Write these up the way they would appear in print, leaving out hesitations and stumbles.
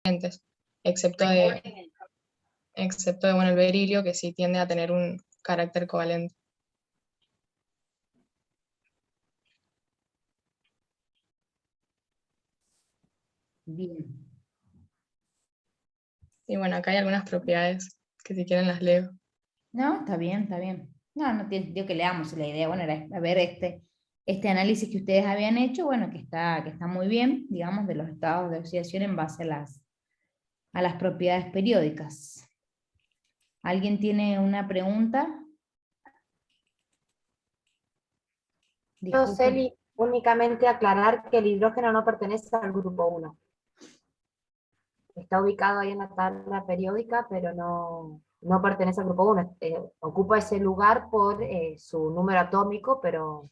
excepto bueno, el berilio, que sí tiende a tener un carácter covalente. Bien. Y bueno, acá hay algunas propiedades que si quieren las leo. No, está bien, está bien. No, no tiene sentido que leamos. La idea, bueno, era ver este análisis que ustedes habían hecho, bueno, que está muy bien, digamos, de los estados de oxidación en base a las propiedades periódicas. ¿Alguien tiene una pregunta? No, Disculpe. Celi, únicamente aclarar que el hidrógeno no pertenece al grupo 1. Está ubicado ahí en la tabla periódica, pero no pertenece al grupo 1. Ocupa ese lugar por su número atómico, pero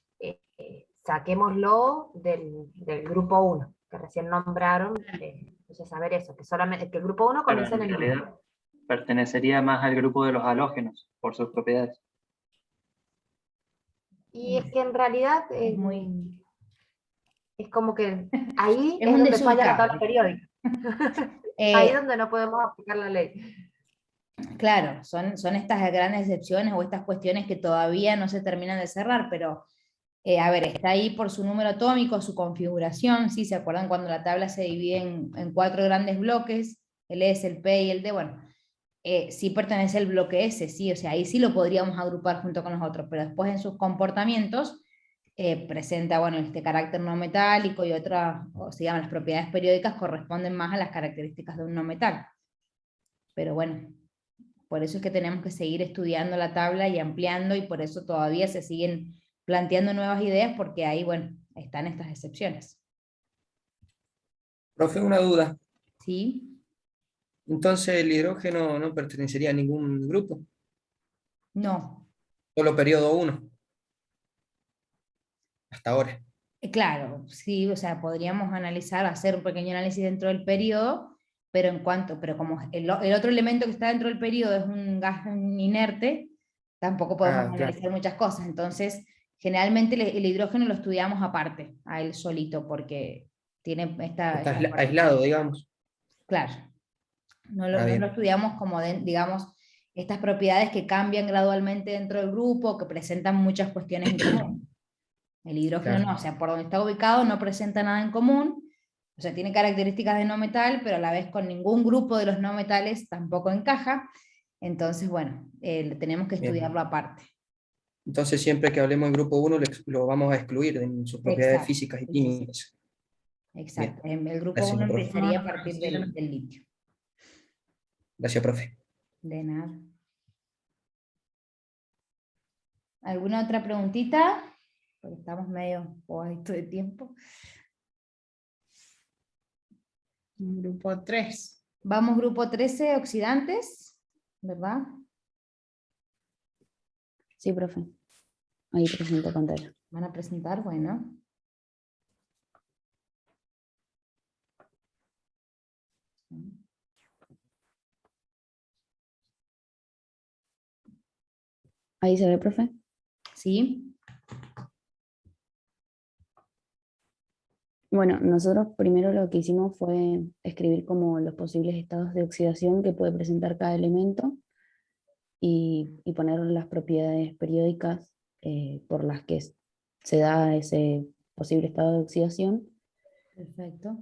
saquémoslo del grupo 1, que recién nombraron. Entonces, saber eso, que solamente que el grupo 1 Pero comienza en en el realidad pertenecería más al grupo de los halógenos, por sus propiedades. Y es que en realidad es como que ahí Es es un donde falla la desubicado. tabla periódica. Ahí es donde no podemos aplicar la ley. Claro, son estas grandes excepciones o estas cuestiones que todavía no se terminan de cerrar, pero a ver, está ahí por su número atómico, su configuración, ¿sí? ¿Se acuerdan cuando la tabla se divide en 4 grandes bloques? El S, el P y el D, bueno, sí pertenece al bloque S, ¿sí? O sea, ahí sí lo podríamos agrupar junto con los otros, pero después en sus comportamientos presenta, bueno, este carácter no metálico y otras, o se llaman las propiedades periódicas, corresponden más a las características de un no metal. Pero bueno, por eso es que tenemos que seguir estudiando la tabla y ampliando, y por eso todavía se siguen planteando nuevas ideas, porque ahí, bueno, están estas excepciones. Profe, una duda. ¿Sí? Entonces el hidrógeno no pertenecería a ningún grupo, No. solo periodo 1, hasta ahora. Claro, sí, o sea, podríamos analizar, hacer un pequeño análisis dentro del periodo, pero como el otro elemento que está dentro del periodo es un gas inerte, tampoco podemos Ah, claro. analizar muchas cosas. Entonces, generalmente el hidrógeno lo estudiamos aparte, a él solito, porque tiene Está esta aislado, digamos. claro, Ah, no lo bien. estudiamos como, digamos, estas propiedades que cambian gradualmente dentro del grupo, que presentan muchas cuestiones en común. El hidrógeno Claro. no, o sea, por donde está ubicado no presenta nada en común, o sea, tiene características de no metal, pero a la vez con ningún grupo de los no metales tampoco encaja. Entonces, bueno, tenemos que Bien. estudiarlo aparte. Entonces siempre que hablemos en grupo 1 lo vamos a excluir en sus propiedades Exacto, físicas y químicas. exacto. Bien. El grupo Gracias, 1 profe. empezaría a partir del litio. Gracias, profe. De nada. ¿Alguna otra preguntita? Porque estamos medio bobaditos de tiempo. Grupo 3. Vamos, grupo 13, oxidantes, ¿verdad? Sí, profe. Ahí presento pantalla. Van a presentar, bueno. Ahí se ve, profe. ¿Sí? Bueno, nosotros primero lo que hicimos fue escribir como los posibles estados de oxidación que puede presentar cada elemento y poner las propiedades periódicas por las que se da ese posible estado de oxidación. Perfecto.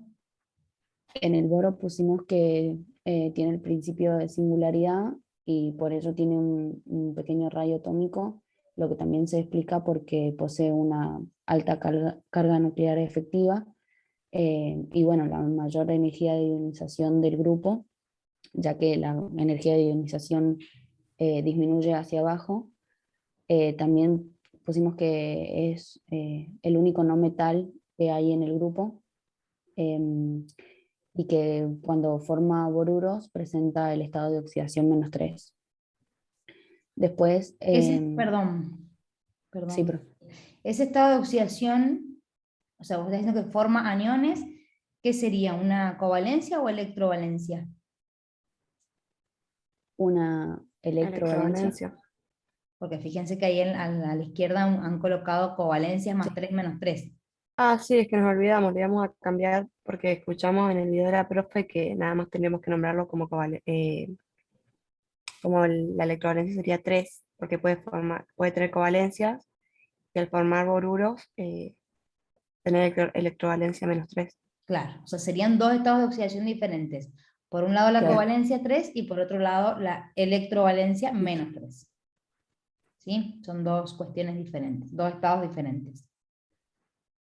En el boro pusimos que tiene el principio de singularidad y por ello tiene un pequeño rayo atómico, lo que también se explica porque posee una alta carga nuclear efectiva y bueno, la mayor energía de ionización del grupo, ya que la energía de ionización disminuye hacia abajo. También pusimos que es el único no metal que hay en el grupo y que cuando forma boruros presenta el estado de oxidación -3. Después, Perdón. sí, profe. Ese estado de oxidación, o sea, vos estás diciendo que forma aniones, ¿qué sería? ¿Una covalencia o electrovalencia? Una electrovalencia. Porque fíjense que ahí a la izquierda han colocado covalencias +3 -3. Ah, sí, es que nos olvidamos, le íbamos a cambiar porque escuchamos en el video de la profe que nada más tendríamos que nombrarlo como, la electrovalencia sería 3 porque puede tener covalencias y al formar boruros tener electrovalencia -3. Claro, o sea, serían dos estados de oxidación diferentes. Por un lado la Claro. covalencia 3 y por otro lado la electrovalencia -3. ¿Sí? Son dos cuestiones diferentes, dos estados diferentes.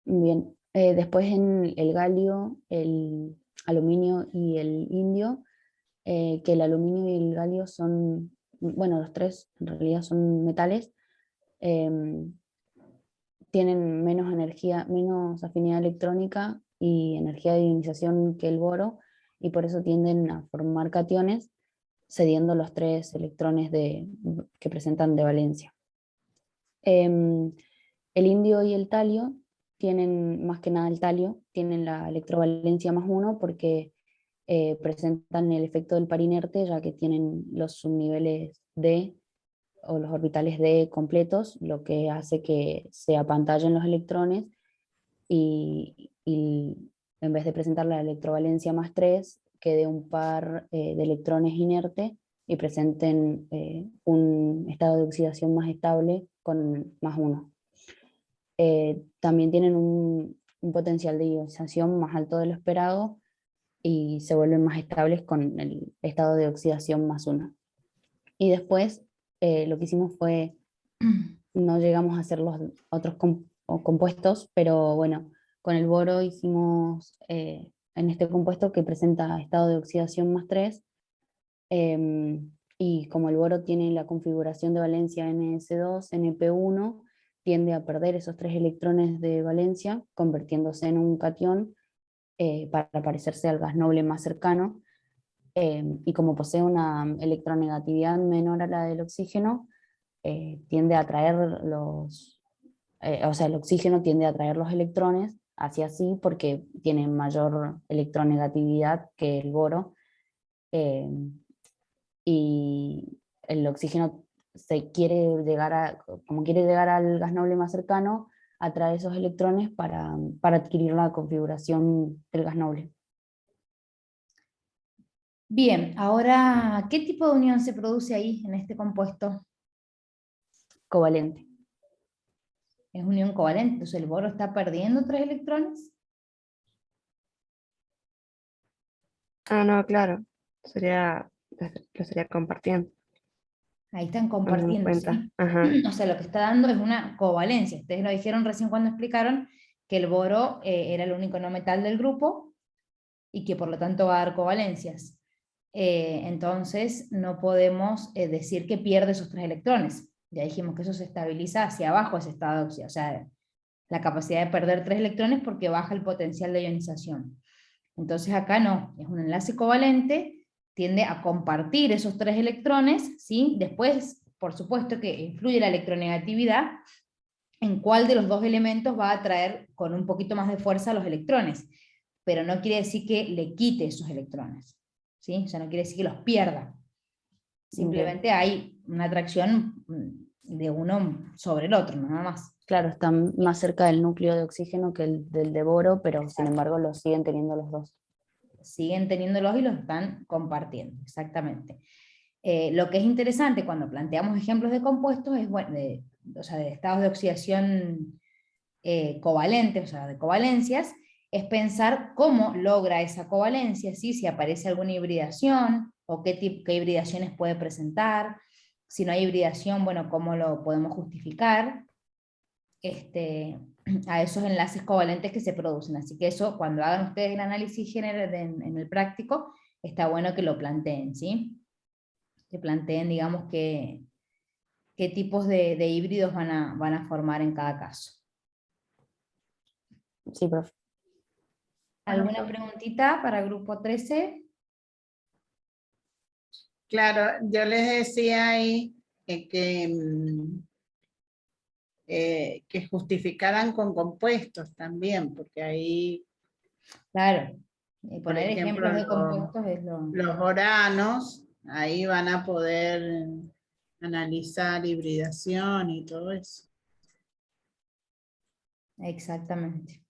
Bien, después en el galio, el aluminio y el indio, que el aluminio y el galio son, bueno, los tres en realidad son metales, tienen menos energía, menos afinidad electrónica y energía de ionización que el boro, y por eso tienden a formar cationes, cediendo los 3 electrones que presentan de valencia. El indio y el talio tienen, más que nada el talio, tienen la electrovalencia +1 porque presentan el efecto del par inerte, ya que tienen los subniveles D o los orbitales D completos, lo que hace que se apantallen los electrones y en vez de presentar la electrovalencia +3, quede un par de electrones inerte y presenten un estado de oxidación más estable con +1. También tienen un potencial de ionización más alto de lo esperado y se vuelven más estables con el estado de oxidación +1. Y después lo que hicimos fue, no llegamos a hacer los otros compuestos, pero bueno, con el boro hicimos en este compuesto que presenta estado de oxidación +3, y como el boro tiene la configuración de valencia NS2, NP1, tiende a perder esos 3 electrones de valencia, convirtiéndose en un catión para parecerse al gas noble más cercano, y como posee una electronegatividad menor a la del oxígeno, tiende a atraer o sea, el oxígeno tiende a atraer los electrones hacia sí porque tiene mayor electronegatividad que el boro, y el oxígeno como quiere llegar al gas noble más cercano, atrae esos electrones para adquirir la configuración del gas noble. Bien, ahora, ¿qué tipo de unión se produce ahí en este compuesto? Covalente. Es unión covalente, entonces el boro está perdiendo 3 electrones. Ah, no, claro, lo estaría compartiendo. Ahí están Cuando nos compartiendo, cuenta. ¿sí? Ajá. O sea, lo que está dando es una covalencia. Ustedes lo dijeron recién cuando explicaron que el boro era el único no metal del grupo y que por lo tanto va a dar covalencias. Entonces no podemos decir que pierde esos 3 electrones. Ya dijimos que eso se estabiliza hacia abajo ese estado de oxidación, o sea, la capacidad de perder 3 electrones porque baja el potencial de ionización. Entonces acá no, es un enlace covalente, tiende a compartir esos 3 electrones, ¿sí? Después, por supuesto que influye la electronegatividad, en cuál de los dos elementos va a atraer con un poquito más de fuerza los electrones, pero no quiere decir que le quite esos electrones, ¿sí? O sea, no quiere decir que los pierda. Simplemente hay una atracción de uno sobre el otro, nada más. Claro, están más cerca del núcleo de oxígeno que el del de boro, pero sin Exacto. embargo los siguen teniendo los dos. Siguen teniéndolos y los están compartiendo, exactamente. Lo que es interesante cuando planteamos ejemplos de compuestos es, bueno, o sea, de estados de oxidación covalentes, o sea, de covalencias, es pensar cómo logra esa covalencia, ¿sí? Si aparece alguna hibridación o qué hibridaciones puede presentar. Si no hay hibridación, bueno, cómo lo podemos justificar a esos enlaces covalentes que se producen. Así que eso, cuando hagan ustedes el análisis general en el práctico, está bueno que lo planteen, ¿sí? Que planteen, digamos, qué tipos de híbridos van a formar en cada caso. Sí, profe. ¿Alguna preguntita para grupo 13? Claro, yo les decía ahí que justificaran con compuestos también, porque ahí, Claro, por poner ejemplo, ejemplos de compuestos es lo... los oranos, ahí van a poder analizar hibridación y todo eso. Exactamente.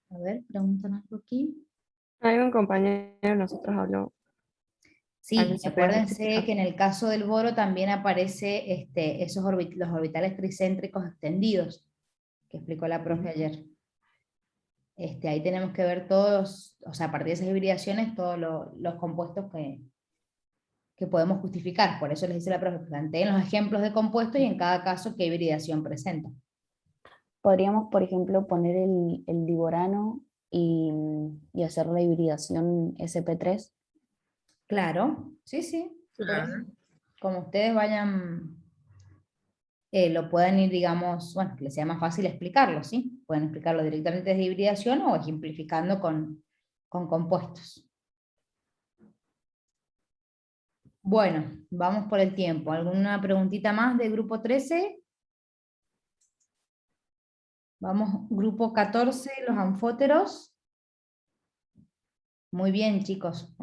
A ver, preguntan algo aquí. Hay un compañero de nosotros habló. Sí, Algo se puede acuérdense justificar. que en el caso del boro también aparece los orbitales tricéntricos extendidos, que explicó la profe ayer. Ahí tenemos que ver todos, o sea, a partir de esas hibridaciones, todos los compuestos que podemos justificar. Por eso les dice la profe, planteen los ejemplos de compuestos y en cada caso qué hibridación presenta. Podríamos, por ejemplo, poner el diborano y hacer la hibridación SP3. Claro, sí, sí. Claro. Pues, como ustedes vayan, lo puedan ir, digamos, bueno, que les sea más fácil explicarlo, ¿sí? Pueden explicarlo directamente desde hibridación o ejemplificando con compuestos. Bueno, vamos por el tiempo. ¿Alguna preguntita más de grupo 13? Vamos, grupo 14, los anfóteros. Muy bien, chicos,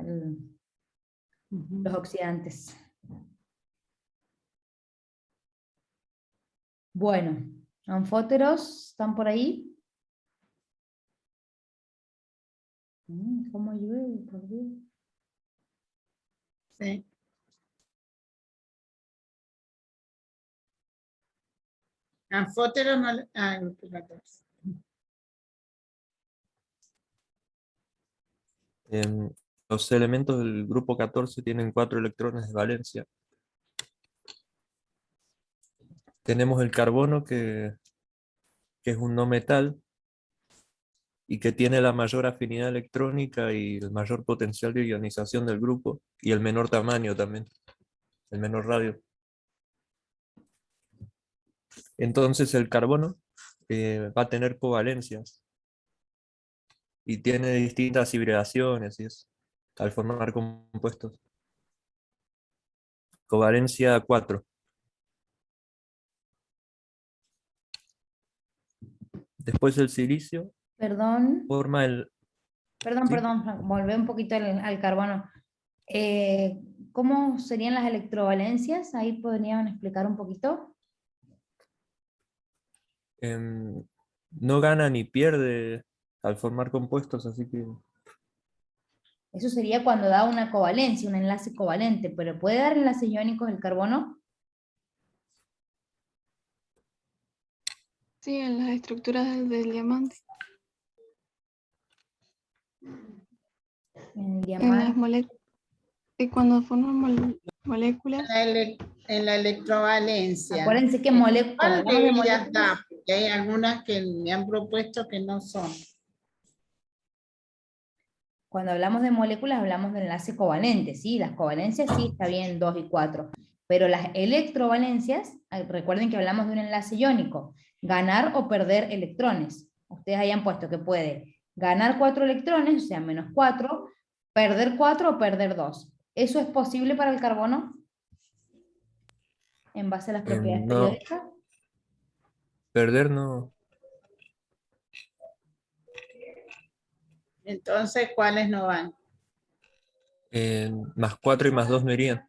los oxidantes. Bueno, anfóteros, ¿están por ahí? ¿Cómo llueve, por Dios? Sí. Anfóteros no... grupo 14. Los elementos del grupo 14 tienen 4 electrones de valencia. Tenemos el carbono que es un no metal y que tiene la mayor afinidad electrónica y el mayor potencial de ionización del grupo y el menor tamaño también, el menor radio. Entonces el carbono va a tener covalencias y tiene distintas hibridaciones y eso, al formar compuestos. Covalencia 4. Después el silicio Perdón, forma el... perdón, ¿sí? Franco, volvé un poquito al carbono. ¿Cómo serían las electrovalencias? Ahí podrían explicar un poquito. No gana ni pierde al formar compuestos, así que Eso sería cuando da una covalencia, un enlace covalente, pero ¿puede dar enlaces iónicos el carbono? Sí, en las estructuras del diamante. En el En las diamante. moléculas. Cuando forman moléculas. En la electrovalencia. Acuérdense que ¿Cuál cuando hablamos de de ellas moléculas, da? Porque hay algunas que me han propuesto que no son. cuando hablamos de moléculas hablamos de enlace covalente, ¿sí? Las covalencias sí está bien 2 y 4, pero las electrovalencias, recuerden que hablamos de un enlace iónico, ganar o perder electrones. Ustedes hayan puesto que puede ganar 4 electrones, o sea, menos 4, perder 4 o perder 2. ¿Eso es posible para el carbono? En base a las propiedades no, periódicas. perder no. Entonces, ¿cuáles no van? Más 4 y más 2 no irían.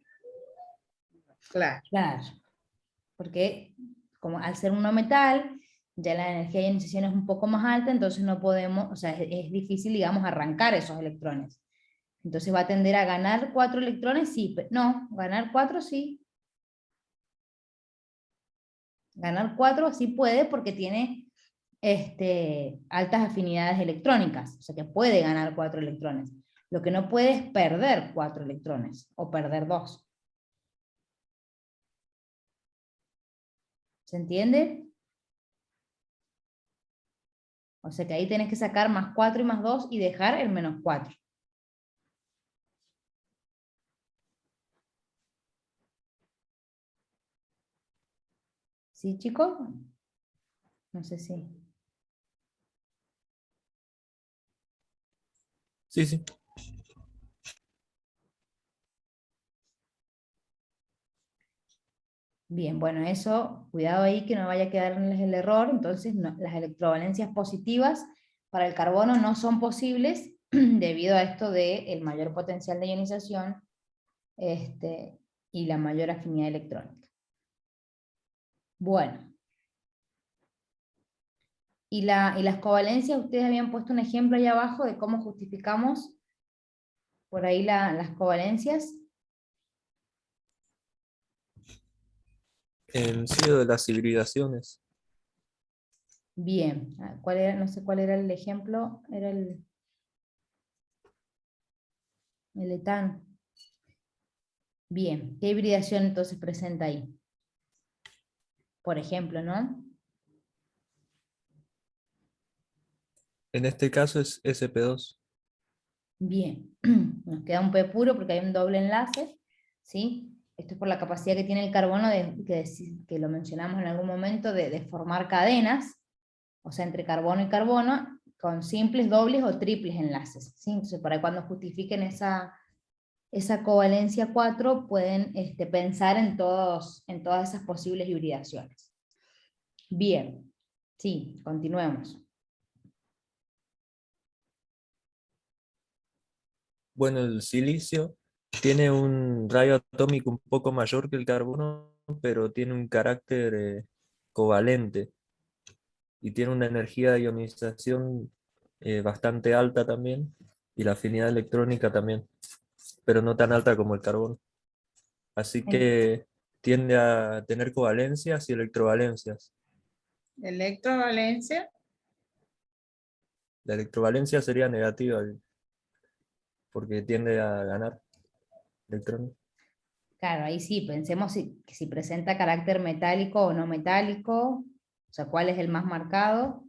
Claro. Claro, porque como al ser un no metal, ya la energía de ionización es un poco más alta, entonces no podemos, o sea, es difícil, digamos, arrancar esos electrones. Entonces va a tender a ganar 4 electrones, sí, no, ganar 4 sí. Ganar 4 sí puede porque tiene altas afinidades electrónicas, o sea que puede ganar 4 electrones. Lo que no puede es perder 4 electrones o perder 2. ¿Se entiende? O sea que ahí tenés que sacar más 4 y más 2 y dejar el menos 4. ¿Sí, chicos? No sé si... Sí, sí. Bien, bueno, eso, cuidado ahí que no vaya a quedarles el error. Entonces, las electrovalencias positivas para el carbono no son posibles debido a esto del mayor potencial de ionización y la mayor afinidad electrónica. Bueno. Y las covalencias, ustedes habían puesto un ejemplo ahí abajo de cómo justificamos por ahí las covalencias. En sí, de las hibridaciones. Bien, ¿cuál era? No sé cuál era el ejemplo, era el etano. Bien, ¿qué hibridación entonces presenta ahí? Por ejemplo, ¿no? En este caso es sp2. Bien, nos queda un P puro porque hay un doble enlace, ¿sí? Esto es por la capacidad que tiene el carbono, que lo mencionamos en algún momento, de formar cadenas, o sea, entre carbono y carbono, con simples, dobles o triples enlaces, ¿sí? Entonces, por ahí cuando justifiquen esa covalencia 4, pueden pensar en todas esas posibles hibridaciones. Bien, sí, continuemos. Bueno, el silicio tiene un rayo atómico un poco mayor que el carbono, pero tiene un carácter covalente y tiene una energía de ionización bastante alta también, y la afinidad electrónica también, pero no tan alta como el carbono. Así que tiende a tener covalencias y electrovalencias. Electrovalencia. La electrovalencia sería negativa, porque tiende a ganar electrones. Claro, ahí sí, pensemos si presenta carácter metálico o no metálico, o sea, cuál es el más marcado.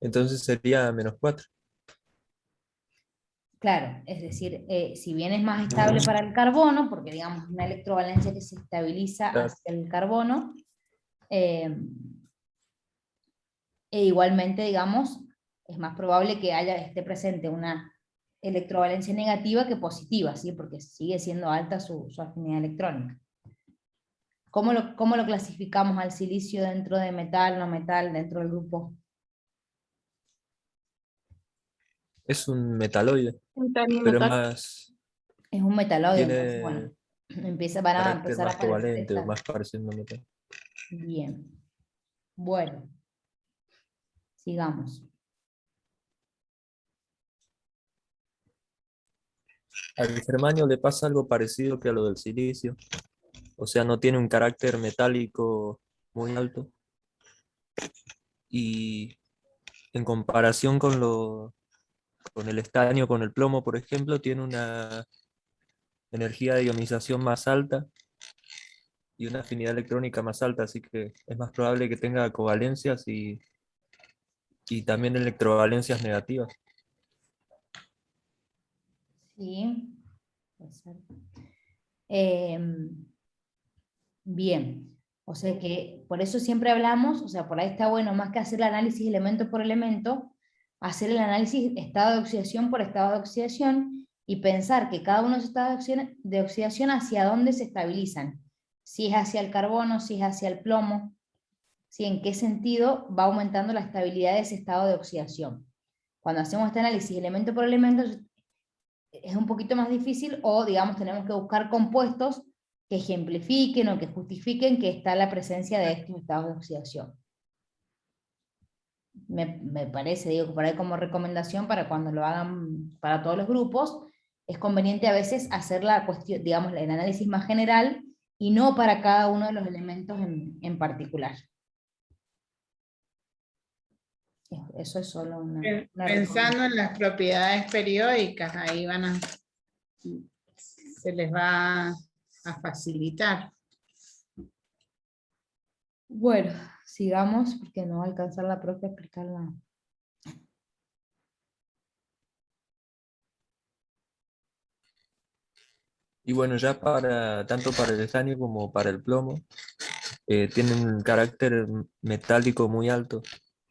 Entonces sería -4. Claro, es decir, si bien es más estable para el carbono, porque digamos una electrovalencia que se estabiliza Claro. hacia el carbono, e igualmente, digamos, es más probable que esté presente una electrovalencia negativa que positiva, ¿sí? Porque sigue siendo alta su afinidad electrónica. ¿Cómo lo clasificamos al silicio dentro de metal, no metal, dentro del grupo? Es un metaloide, Metal y pero metal. más Es un metaloide, entonces, tiene bueno, van a carácter empezar a más aparecer covalente o estas. más pareciendo a metal. Bien. Bueno, sigamos. Al germanio le pasa algo parecido que a lo del silicio, o sea, no tiene un carácter metálico muy alto. Y en comparación con el estaño, con el plomo, por ejemplo, tiene una energía de ionización más alta y una afinidad electrónica más alta, así que es más probable que tenga covalencias y también electrovalencias negativas. Sí. Puede ser. Bien. O sea que por eso siempre hablamos, o sea, por ahí está bueno, más que hacer el análisis elemento por elemento, hacer el análisis estado de oxidación por estado de oxidación y pensar que cada uno de esos estados de oxidación hacia dónde se estabilizan. Si es hacia el carbono, si es hacia el plomo, si en qué sentido va aumentando la estabilidad de ese estado de oxidación. Cuando hacemos este análisis elemento por elemento es un poquito más difícil, o digamos tenemos que buscar compuestos que ejemplifiquen o que justifiquen que está la presencia de estos estados de oxidación. Me parece, digo, por ahí como recomendación para cuando lo hagan para todos los grupos, es conveniente a veces hacer la cuestión, digamos, el análisis más general y no para cada uno de los elementos en particular. Eso es solo una Pensando en las propiedades periódicas, ahí se les va a facilitar. Bueno, sigamos porque no va a alcanzar la profe a explicarla. Y bueno, ya tanto para el estaño como para el plomo, tienen un carácter metálico muy alto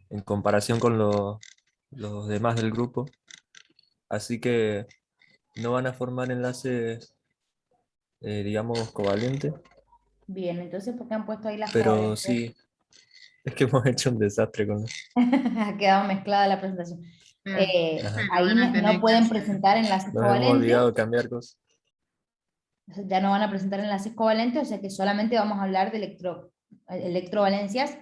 en comparación con los demás del grupo. Así que no van a formar enlaces digamos, covalente, Bien, entonces, ¿por qué han puesto ahí las pero covalentes? sí, es que hemos hecho un desastre con eso. Ha quedado mezclada la presentación. Ajá. Bueno, Ahí van a no tener que pueden hacer. presentar enlaces Nos hemos covalentes. olvidado de cambiar cosas. Ya no van a presentar enlaces covalentes, o sea que solamente vamos a hablar de electrovalencias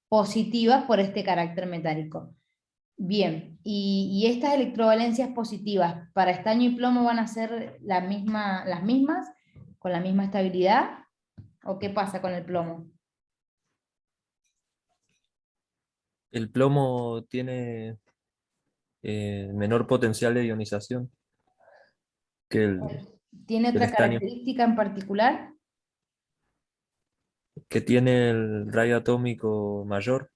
positivas por este carácter metálico. Bien, y estas electrovalencias positivas para estaño y plomo van a ser las mismas, con la misma estabilidad, ¿o qué pasa con el plomo? El plomo tiene menor potencial de ionización que ¿Tiene el otra estaño, característica en particular? que tiene el radio atómico mayor.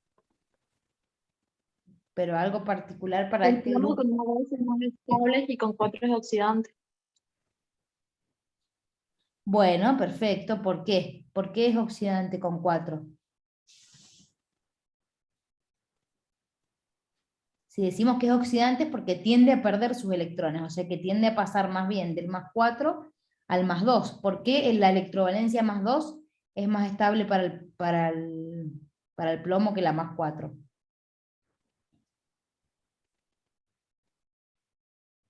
Pero algo particular para El este plomo grupo. con 2 es más estable y con 4 es oxidante. Bueno, perfecto. ¿Por qué? ¿Por qué es oxidante con 4? Si decimos que es oxidante es porque tiende a perder sus electrones, o sea que tiende a pasar más bien del +4 al +2. ¿Por qué la electrovalencia +2 es más estable para el plomo que la +4?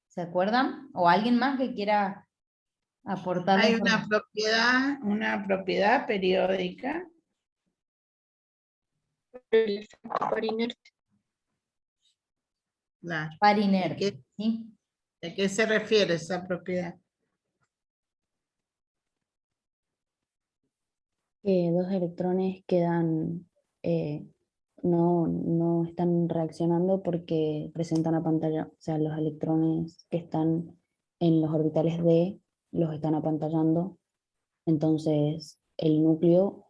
¿Se acuerdan? ¿O alguien más que quiera aportar la Hay información? una propiedad periódica. El efecto por inercia. Claro. Par ¿De inerte, qué, ¿sí? de qué se refiere esa propiedad? Que dos electrones quedan, no están reaccionando porque presentan apantalla, o sea, los electrones que están en los orbitales D los están apantallando, entonces el núcleo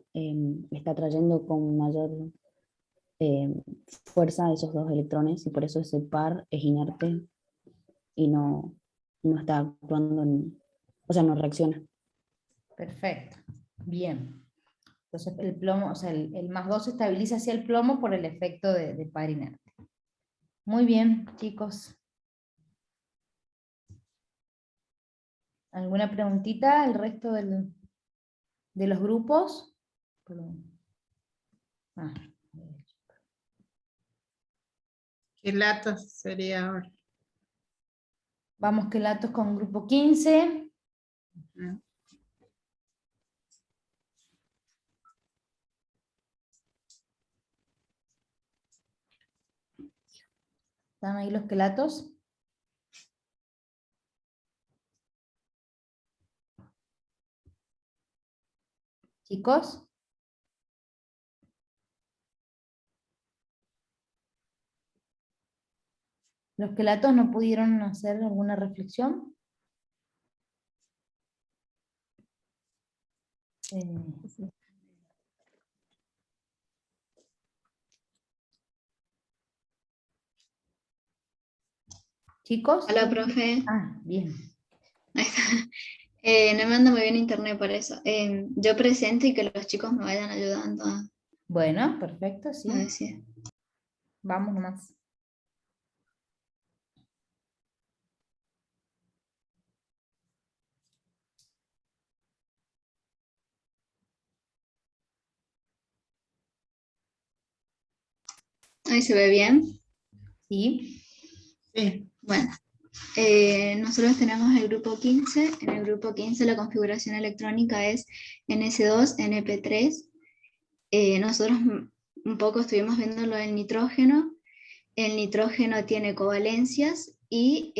está trayendo con mayor eh, fuerza a esos dos electrones y por eso ese par es inerte y no está actuando, o sea, no reacciona. Perfecto. Bien. Entonces el plomo, o sea, el +2 se estabiliza hacia el plomo por el efecto de par inerte. Muy bien, chicos. ¿Alguna preguntita al resto de los grupos? Ah, ¿Qué latos sería ahora? vamos que latos con grupo 15. ¿No? ¿Están ahí los quelatos? Chicos. ¿Los quelatos no pudieron hacer alguna reflexión? ¿Chicos? Hola, profe. Ah, bien. Ahí está. No me anda muy bien internet por eso. Yo presento y que los chicos me vayan ayudando a Bueno, perfecto, sí. decir. Vamos nomás. Ahí se ve bien. Sí. Sí. Bueno, nosotros tenemos el grupo 15. En el grupo 15 la configuración electrónica es NS2-NP3. Nosotros un poco estuvimos viendo lo del nitrógeno. El nitrógeno tiene covalencias y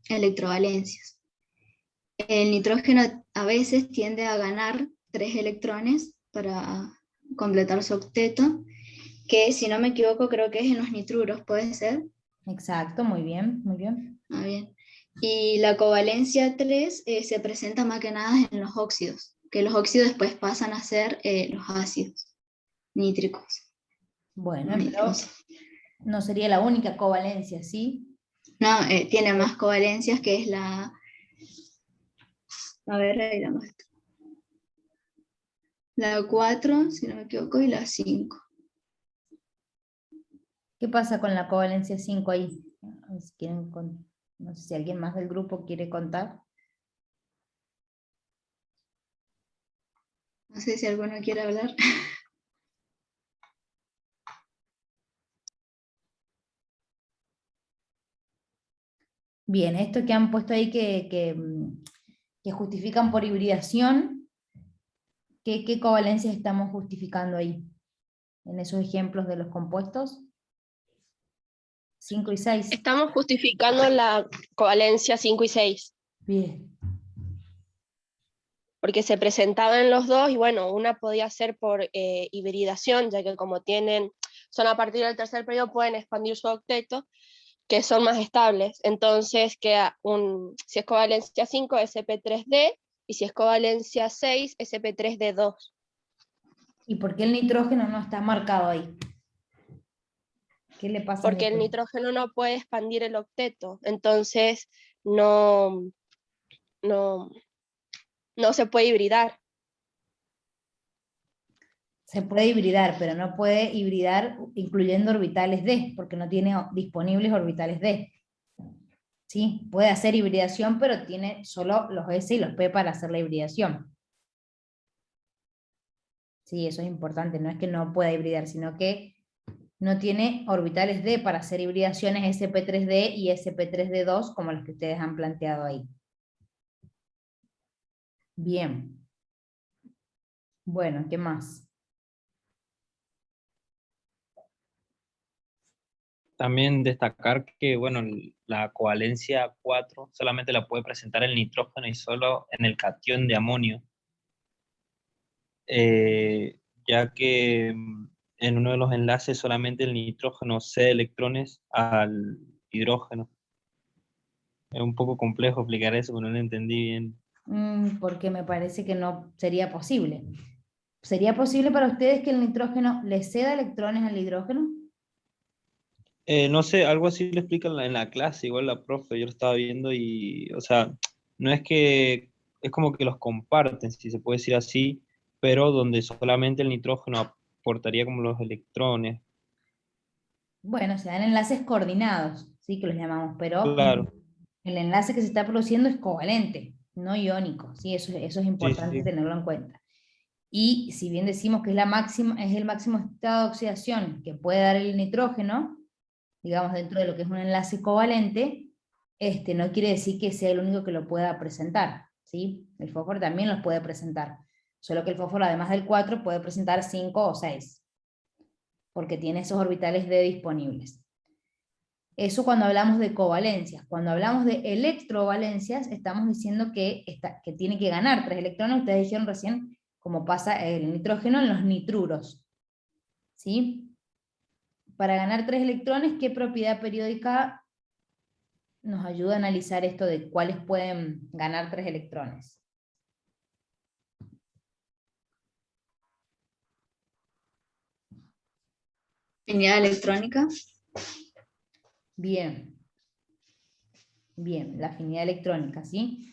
electrovalencias. El nitrógeno a veces tiende a ganar 3 electrones para completar su octeto, que si no me equivoco creo que es en los nitruros, ¿puede ser? Exacto, muy bien, muy bien. Ah, bien. Y la covalencia 3 se presenta más que nada en los óxidos, que los óxidos después pasan a ser los ácidos nítricos. Bueno, pero Nitrosos. no sería la única covalencia, ¿sí? No, tiene más covalencias que es la... A ver, ahí la muestro. La 4, si no me equivoco, y la 5. ¿Qué pasa con la covalencia 5 ahí? A ver si quieren no sé si alguien más del grupo quiere contar. No sé si alguno quiere hablar. Bien, esto que han puesto ahí que justifican por hibridación, ¿qué covalencias estamos justificando ahí? En esos ejemplos de los compuestos. 5 y 6. Estamos justificando la covalencia 5 y 6. Bien. Porque se presentaban los dos y bueno, una podía ser por hibridación, ya que como son a partir del tercer periodo pueden expandir su octeto, que son más estables. Entonces queda si es covalencia 5, sp3d, y si es covalencia 6, sp3d2. ¿Y por qué el nitrógeno no está marcado ahí? ¿Qué le pasa? Porque el nitrógeno no puede expandir el octeto, entonces no se puede hibridar. Se puede hibridar, pero no puede hibridar incluyendo orbitales d, porque no tiene disponibles orbitales d. ¿Sí? Puede hacer hibridación, pero tiene solo los S y los P para hacer la hibridación. Sí, eso es importante, no es que no pueda hibridar, sino que no tiene orbitales d para hacer hibridaciones sp3d y sp3d2 como los que ustedes han planteado ahí. Bien. Bueno, ¿qué más? También destacar que, bueno, la covalencia 4 solamente la puede presentar el nitrógeno y solo en el catión de amonio, ya que en uno de los enlaces solamente el nitrógeno cede electrones al hidrógeno. Es un poco complejo explicar eso, pero no lo entendí bien. Porque me parece que no sería posible. ¿Sería posible para ustedes que el nitrógeno le ceda electrones al hidrógeno? No sé, algo así lo explica en la clase, igual la profe, yo lo estaba viendo y, o sea, no es que, es como que los comparten, si se puede decir así, pero donde solamente el nitrógeno aportaría como los electrones. Bueno, se dan enlaces coordinados, sí que los llamamos, pero Claro, el enlace que se está produciendo es covalente, no iónico, ¿sí? Eso es importante sí. tenerlo en cuenta. Y si bien decimos que es el máximo estado de oxidación que puede dar el nitrógeno, digamos dentro de lo que es un enlace covalente, no quiere decir que sea el único que lo pueda presentar, ¿sí? El fósforo también los puede presentar, solo que el fósforo además del 4 puede presentar 5 o 6, porque tiene esos orbitales D disponibles. Eso cuando hablamos de covalencias. Cuando hablamos de electrovalencias, estamos diciendo que tiene que ganar 3 electrones, ustedes dijeron recién, como pasa el nitrógeno en los nitruros. ¿Sí? Para ganar 3 electrones, ¿qué propiedad periódica nos ayuda a analizar esto de cuáles pueden ganar 3 electrones? Afinidad electrónica. Bien. Bien, la afinidad electrónica, ¿sí?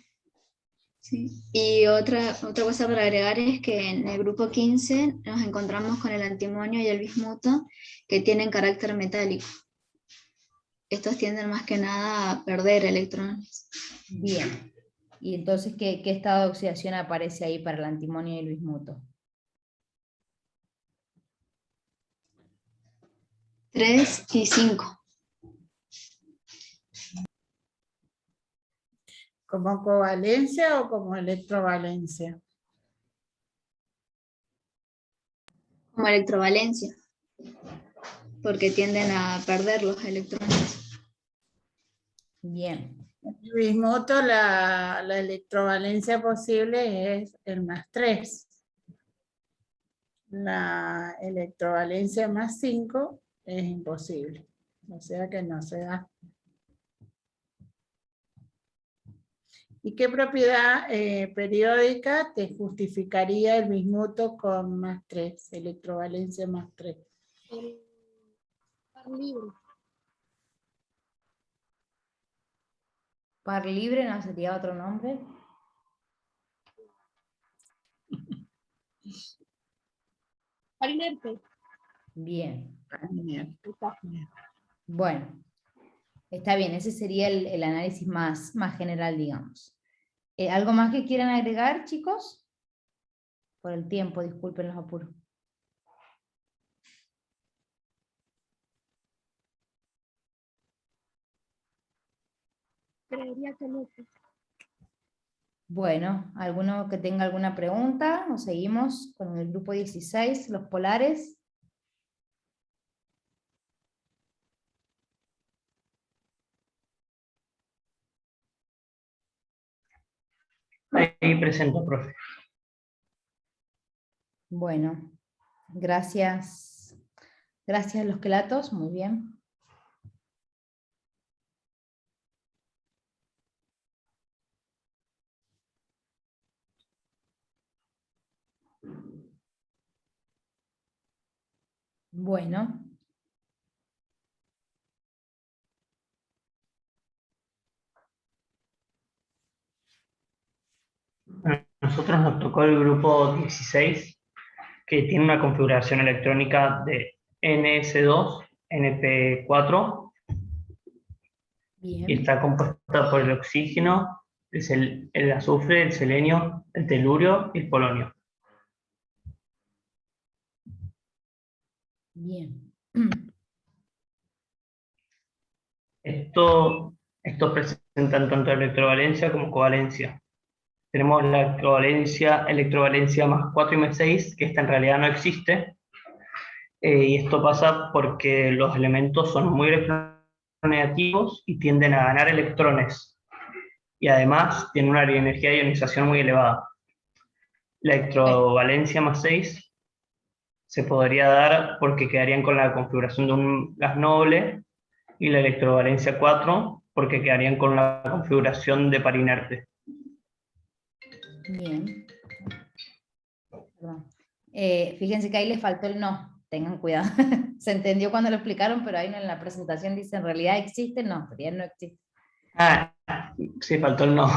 Sí. Y otra cosa para agregar es que en el grupo 15 nos encontramos con el antimonio y el bismuto que tienen carácter metálico. Estos tienden más que nada a perder electrones. Bien. Y entonces, ¿qué estado de oxidación aparece ahí para el antimonio y el bismuto? 3 y 5. ¿Como covalencia o como electrovalencia? Como electrovalencia, porque tienden a perder los electrones. Bien. El bismuto, la electrovalencia posible es el +3. La electrovalencia +5 es imposible. O sea que no se da. ¿Y qué propiedad periódica te justificaría el bismuto con +3, electrovalencia +3? Par libre. Par libre, ¿no sería otro nombre? Par inerte. Bien. Está. Bueno, está bien, ese sería el análisis más general, digamos. ¿Algo más que quieran agregar, chicos? Por el tiempo, disculpen los apuros. Creería que no. Bueno, ¿alguno que tenga alguna pregunta? ¿O seguimos con el grupo 16, los polares? Ahí presento, profe. Bueno, gracias. Gracias a los quelatos, muy bien. Bueno. A nosotros nos tocó el grupo 16, que tiene una configuración electrónica de NS2, NP4, Bien. y está compuesta por el oxígeno, el azufre, el selenio, el telurio y el polonio. Bien. Estos presentan tanto electrovalencia como covalencia. Tenemos la electrovalencia más 4 y más 6, que esta en realidad no existe. Y esto pasa porque los elementos son muy electronegativos y tienden a ganar electrones. Y además tienen una energía de ionización muy elevada. La electrovalencia más 6 se podría dar porque quedarían con la configuración de un gas noble, y la electrovalencia 4 porque quedarían con la configuración de par inerte. Bien. Perdón. Fíjense que ahí les faltó el no, tengan cuidado. Se entendió cuando lo explicaron, pero ahí en la presentación dice en realidad existe, no, en realidad no existe. Ah, sí, faltó el no.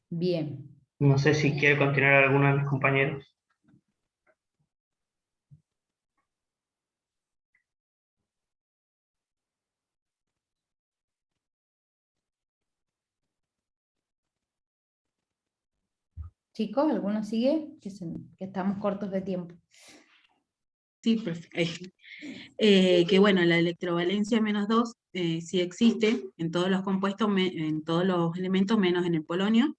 Bien. No sé si quiere continuar alguno de mis compañeros. Chicos, ¿alguno sigue? Que estamos cortos de tiempo. Sí, perfecto. Que bueno, la electrovalencia -2 sí existe en todos los compuestos, en todos los elementos, menos en el polonio,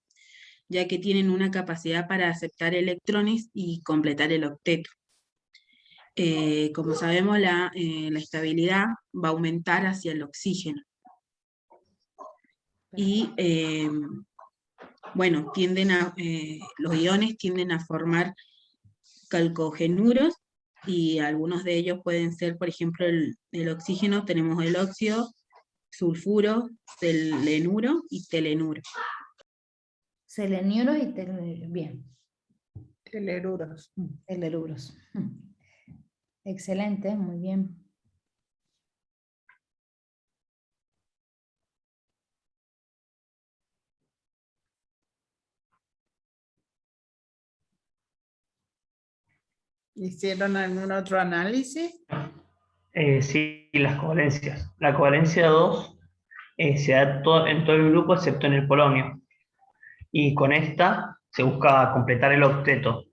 ya que tienen una capacidad para aceptar electrones y completar el octeto. Como sabemos, la estabilidad va a aumentar hacia el oxígeno. Y bueno, los iones tienden a formar calcogenuros, y algunos de ellos pueden ser, por ejemplo, el oxígeno, tenemos el óxido, sulfuro, selenuro y telenuro. Selenuro y telenuro, bien. Teleruros. Teleruros. Excelente, muy bien. ¿Hicieron algún otro análisis? Sí, las covalencias. La covalencia 2 se da en todo el grupo excepto en el polonio. Y con esta se busca completar el octeto.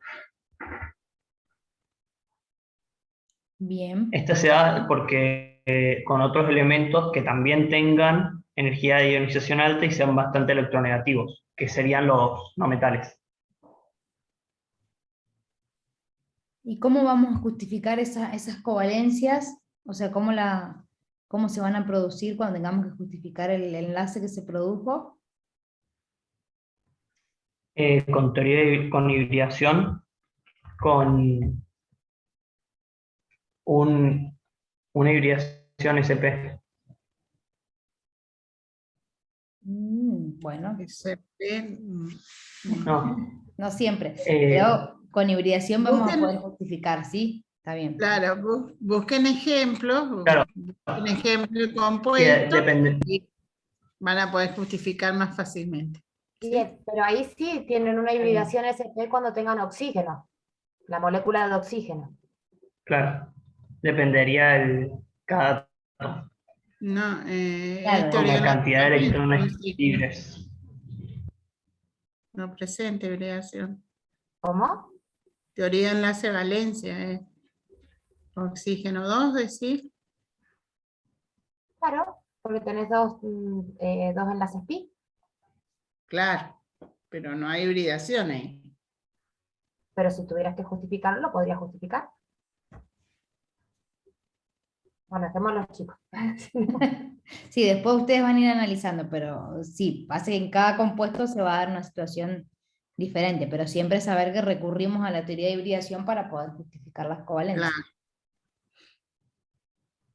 Bien. Esta se da porque con otros elementos que también tengan energía de ionización alta y sean bastante electronegativos, que serían los no metales. ¿Y cómo vamos a justificar esas covalencias? O sea, ¿cómo se van a producir cuando tengamos que justificar el enlace que se produjo? Con teoría con hibridación, con una hibridación SP. Bueno. No siempre. Pero con hibridación vamos a poder justificar, ¿sí? Está bien. Claro, busquen ejemplos, Claro. busquen ejemplos compuestos Depende. y van a poder justificar más fácilmente. Bien, pero ahí sí tienen una hibridación SP cuando tengan oxígeno, la molécula de oxígeno. Claro, dependería cada No, con la cantidad de electrones libres. no presenta hibridación. ¿Cómo? Teoría de enlace-valencia. Oxígeno 2, decir. Claro, porque tenés dos enlaces pi. Claro, pero no hay hibridación ahí. Pero si tuvieras que justificarlo, lo podrías justificar. Bueno, hacemos los chicos. Sí, después ustedes van a ir analizando, pero sí, pasa que en cada compuesto se va a dar una situación diferente, pero siempre saber que recurrimos a la teoría de hibridación para poder justificar las covalencias. Claro.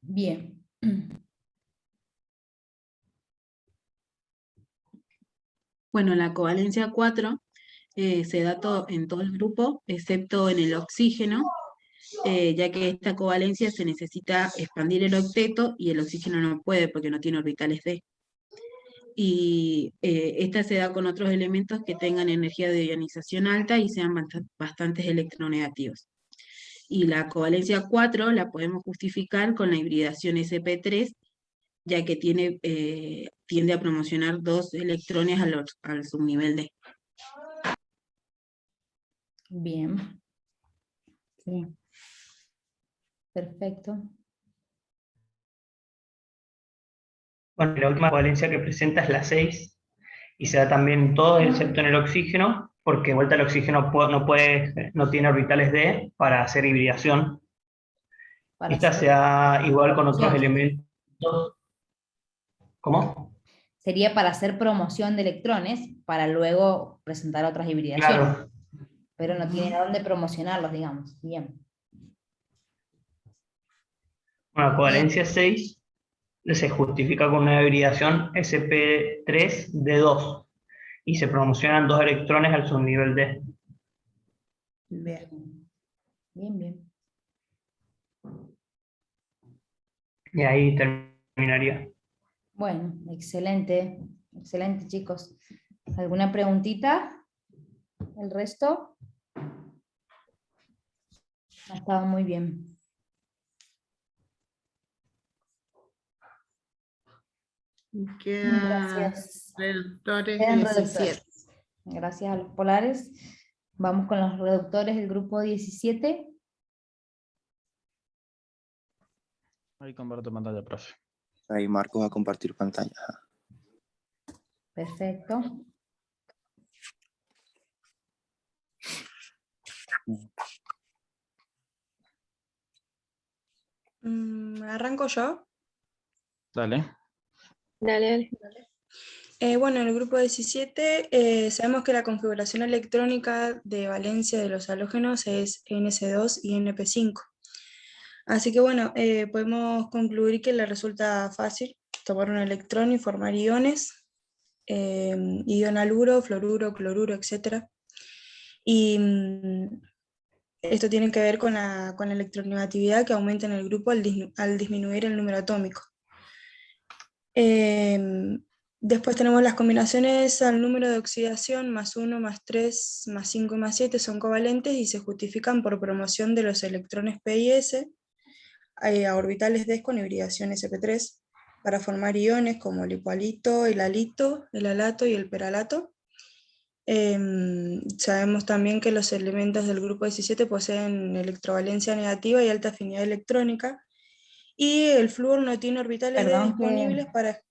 Bien. Bueno, la covalencia 4 se da en todo el grupo, excepto en el oxígeno, ya que esta covalencia se necesita expandir el octeto y el oxígeno no puede porque no tiene orbitales d. Y esta se da con otros elementos que tengan energía de ionización alta y sean bastantes electronegativos. Y la covalencia 4 la podemos justificar con la hibridación sp3, ya que tiende a promocionar 2 electrones al subnivel D. Bien. Sí. Perfecto. Bueno, la última covalencia que presenta es la 6, y se da también todo excepto en el oxígeno, porque de vuelta el oxígeno no tiene orbitales D para hacer hibridación. Para Esta hacer se da igual con otros promoción. elementos. ¿Cómo? Sería para hacer promoción de electrones, para luego presentar otras hibridaciones. Claro. Pero no tiene a dónde promocionarlos, digamos. Bien. Bueno, covalencia 6 se justifica con una hibridación sp3d2 y se promocionan 2 electrones al subnivel D. Bien. Bien, bien. Y ahí terminaría. Bueno, excelente. Excelente, chicos. ¿Alguna preguntita? ¿El resto? Ha estado muy bien. Gracias. Reductores Quedan 17. reductores. Gracias a los polares. Vamos con los reductores del grupo 17. Ahí comparto pantalla, profe. Ahí Marco va a compartir pantalla. Perfecto. ¿Arranco yo? Dale. Dale. Bueno, en el grupo 17 sabemos que la configuración electrónica de valencia de los halógenos es NS2 y NP5. Así que bueno, podemos concluir que le resulta fácil tomar un electrón y formar iones, ion haluro, fluoruro, cloruro, etc. Y esto tiene que ver con la electronegatividad que aumenta en el grupo al disminuir el número atómico. Después tenemos las combinaciones al número de oxidación, +1, +3, +5 y +7 son covalentes y se justifican por promoción de los electrones P y S a orbitales D con hibridación sp3 para formar iones como el hipoalito, el alito, el alato y el peralato. Sabemos también que los elementos del grupo 17 poseen electrovalencia negativa y alta afinidad electrónica, y el flúor no tiene orbitales D disponibles para...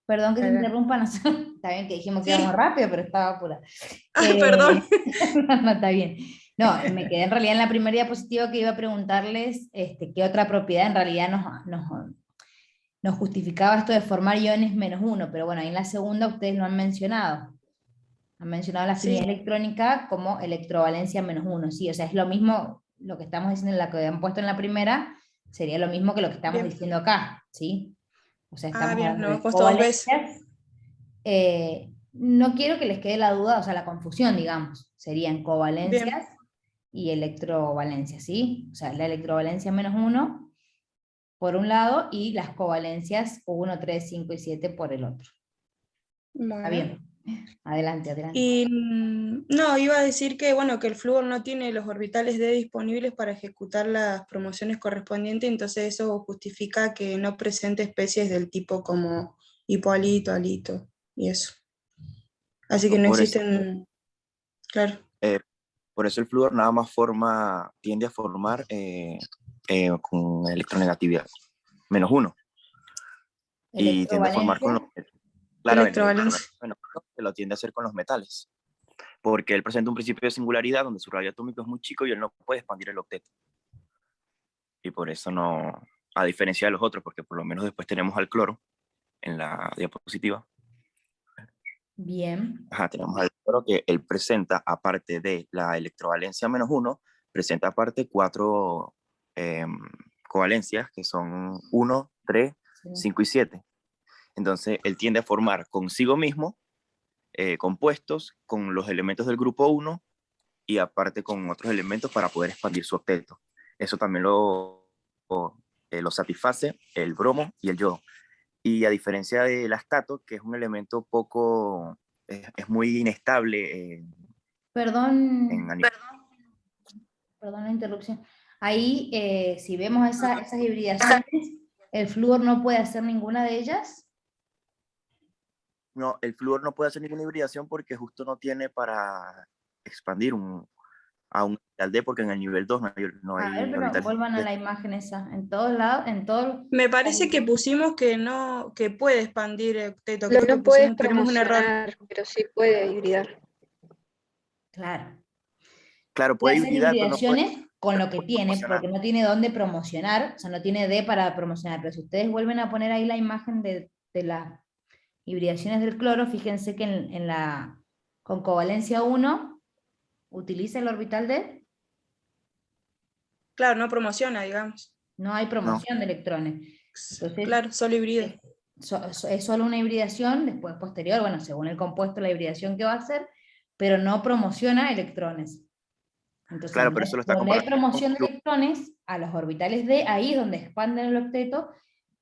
Perdón que te interrumpa, no sé, está bien que dijimos que Sí. íbamos rápido, pero estaba apurada. Perdón. No, está bien. No, me quedé en realidad en la primera diapositiva que iba a preguntarles qué otra propiedad en realidad nos justificaba esto de formar iones -1, pero bueno, ahí en la segunda ustedes lo han mencionado. Han mencionado la afinidad electrónica como electrovalencia -1, sí, o sea, es lo mismo, lo que estamos diciendo en la que han puesto en la primera, sería lo mismo que lo que estamos diciendo acá, ¿sí? O sea, estamos bien, hablando lo de hemos puesto 2 veces. covalencias. No quiero que les quede la duda, o sea, la confusión, digamos, serían covalencias y electrovalencias, ¿sí? O sea, la electrovalencia -1 por un lado y las covalencias 1, 3, 5 y 7 por el otro. Está bien. Adelante, adelante. Y no, iba a decir que, bueno, que el flúor no tiene los orbitales D disponibles para ejecutar las promociones correspondientes, entonces eso justifica que no presente especies del tipo como hipoalito, alito y eso. Así que no Por eso. existen Claro. Por eso el flúor nada más tiende a formar con electronegatividad, -1. Y tiende a formar con los claro, Electrovalencia. que lo tiende a hacer con los metales, porque él presenta un principio de singularidad donde su radio atómico es muy chico y él no puede expandir el octeto. Y por eso no, a diferencia de los otros, porque por lo menos después tenemos al cloro en la diapositiva. Bien. Ajá, tenemos al cloro que él presenta, aparte de la electrovalencia -1, presenta aparte 4 covalencias, que son 1, 3, 5 y 7. Entonces, él tiende a formar consigo mismo compuestos con los elementos del grupo 1 y aparte con otros elementos para poder expandir su octeto. Eso también lo satisface el bromo y el yodo. Y a diferencia del astato, que es un elemento poco, es muy inestable. Perdón la interrupción. Ahí, si vemos esas hibridaciones, ¿el flúor no puede hacer ninguna de ellas? No, el flúor no puede hacer ninguna hibridación porque justo no tiene para expandir a un orbital D, porque en el nivel 2 no hay A ver, pero orbitales vuelvan a D. la imagen esa. En todos lados, en todo. Me parece que pusimos que puede expandir el octeto. No Creo que lo puedes tenemos un error. promocionar, pero sí puede hibridar. Claro. Claro, Puede puede hacer hibridar, pero no puede hibridaciones con lo que tiene, promocionar. porque no tiene dónde promocionar, o sea, no tiene D para promocionar. Pero si ustedes vuelven a poner ahí la imagen de las hibridaciones del cloro, fíjense que en la con covalencia 1 utiliza el orbital D. Claro, no promociona, digamos. No hay promoción de electrones. Entonces, Claro, solo hibrida. es solo una hibridación, después posterior, bueno, según el compuesto, la hibridación que va a hacer, pero no promociona electrones. Entonces, Claro, pero eso lo está donde hay comparando promoción de electrones, a los orbitales D, ahí es donde expanden el octeto,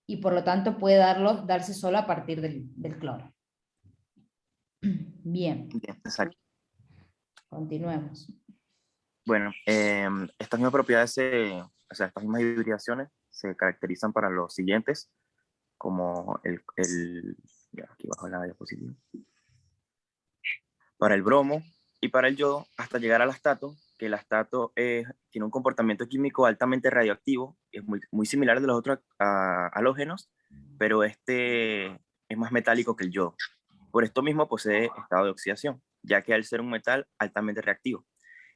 y por lo tanto puede darse solo a partir del cloro. Bien. Bien, exacto. Continuemos. Bueno, estas mismas propiedades, o sea, estas mismas hibridaciones se caracterizan para los siguientes, como ya, aquí bajo la diapositiva, para el bromo y para el yodo, hasta llegar al astato, que el astato tiene un comportamiento químico altamente radioactivo, es muy similar al de los otros halógenos, pero este es más metálico que el yodo. Por esto mismo posee estado de oxidación, ya que al ser un metal altamente reactivo.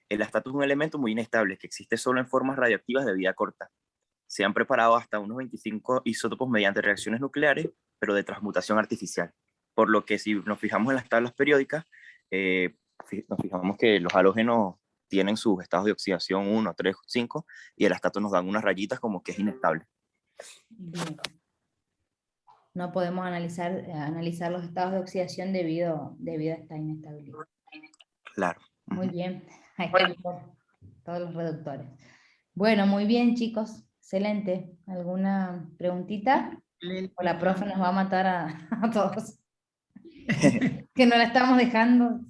El astato es un elemento muy inestable que existe solo en formas radioactivas de vida corta. Se han preparado hasta unos 25 isótopos mediante reacciones nucleares, pero de transmutación artificial. Por lo que si nos fijamos en las tablas periódicas, nos fijamos que los halógenos tienen sus estados de oxidación 1, 3, 5, y el astato nos dan unas rayitas como que es inestable. Bien. No podemos analizar los estados de oxidación debido a esta inestabilidad. Claro. Muy bien. Ahí están todos los reductores. Bueno, muy bien, chicos. Excelente. ¿Alguna preguntita? ¿O la profe nos va a matar a todos? Que no la estamos dejando.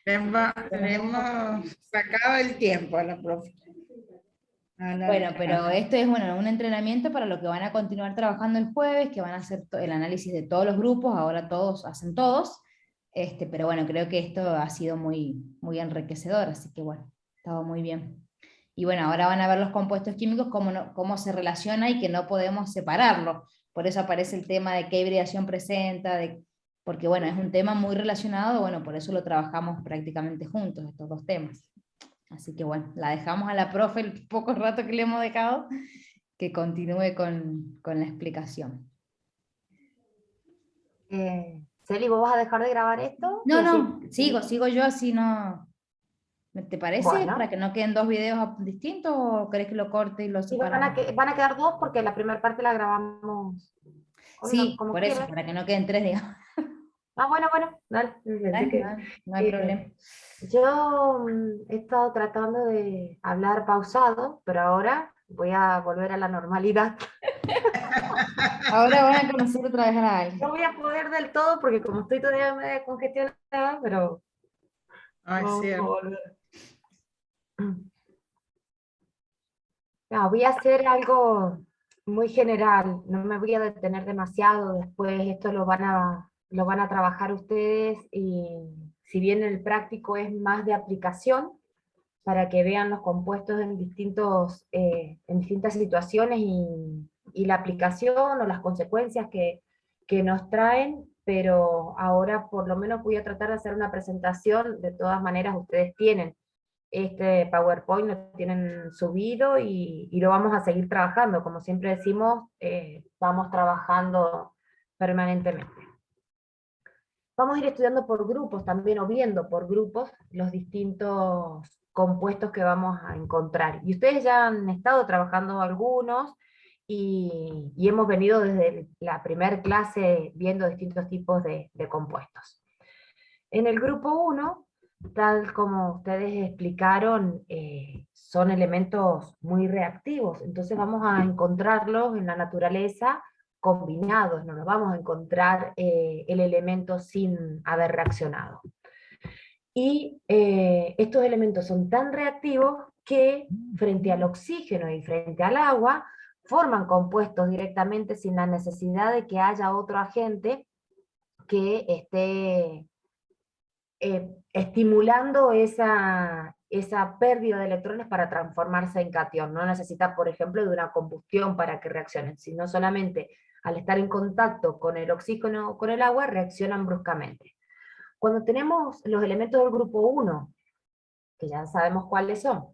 Le hemos sacado el tiempo a la profe. Bueno, pero esto es un entrenamiento para lo que van a continuar trabajando el jueves, que van a hacer el análisis de todos los grupos, ahora todos hacen todos, pero bueno, creo que esto ha sido muy, muy enriquecedor, así que bueno, estaba muy bien. Y bueno, ahora van a ver los compuestos químicos, cómo se relaciona y que no podemos separarlo. Por eso aparece el tema de qué hibridación presenta, porque bueno, es un tema muy relacionado, bueno, por eso lo trabajamos prácticamente juntos, estos dos temas. Así que bueno, la dejamos a la profe el poco rato que le hemos dejado, que continúe con la explicación. Celi, ¿vos vas a dejar de grabar esto? No, sigo yo, así no... ¿Te parece? Bueno. ¿Para que no queden dos videos distintos o querés que lo corte y lo Sí, separamos? van a quedar dos porque la primera parte la grabamos. Sí, como por eso, quieras. para que no queden tres, digamos. Bueno, dale. No hay problema. Yo he estado tratando de hablar pausado, pero ahora voy a volver a la normalidad. Ahora van a conocer otra vez a la alguien. No voy a poder del todo porque como estoy todavía medio congestionada, pero vamos a volver. No, voy a hacer algo muy general, no me voy a detener demasiado, después esto lo van a lo van a trabajar ustedes, y si bien el práctico es más de aplicación, para que vean los compuestos en distintas situaciones y la aplicación o las consecuencias que nos traen, pero ahora por lo menos voy a tratar de hacer una presentación. De todas maneras ustedes tienen este PowerPoint, lo tienen subido y lo vamos a seguir trabajando. Como siempre decimos, vamos trabajando permanentemente. Vamos a ir estudiando por grupos también, o viendo por grupos, los distintos compuestos que vamos a encontrar. Y ustedes ya han estado trabajando algunos, y hemos venido desde la primera clase viendo distintos tipos de compuestos. En el grupo 1, tal como ustedes explicaron, son elementos muy reactivos, entonces vamos a encontrarlos en la naturaleza combinados, no nos vamos a encontrar el elemento sin haber reaccionado. Y estos elementos son tan reactivos que frente al oxígeno y frente al agua forman compuestos directamente sin la necesidad de que haya otro agente que esté estimulando esa pérdida de electrones para transformarse en catión. No necesita, por ejemplo, de una combustión para que reaccionen, sino solamente al estar en contacto con el oxígeno o con el agua, reaccionan bruscamente. Cuando tenemos los elementos del grupo 1, que ya sabemos cuáles son,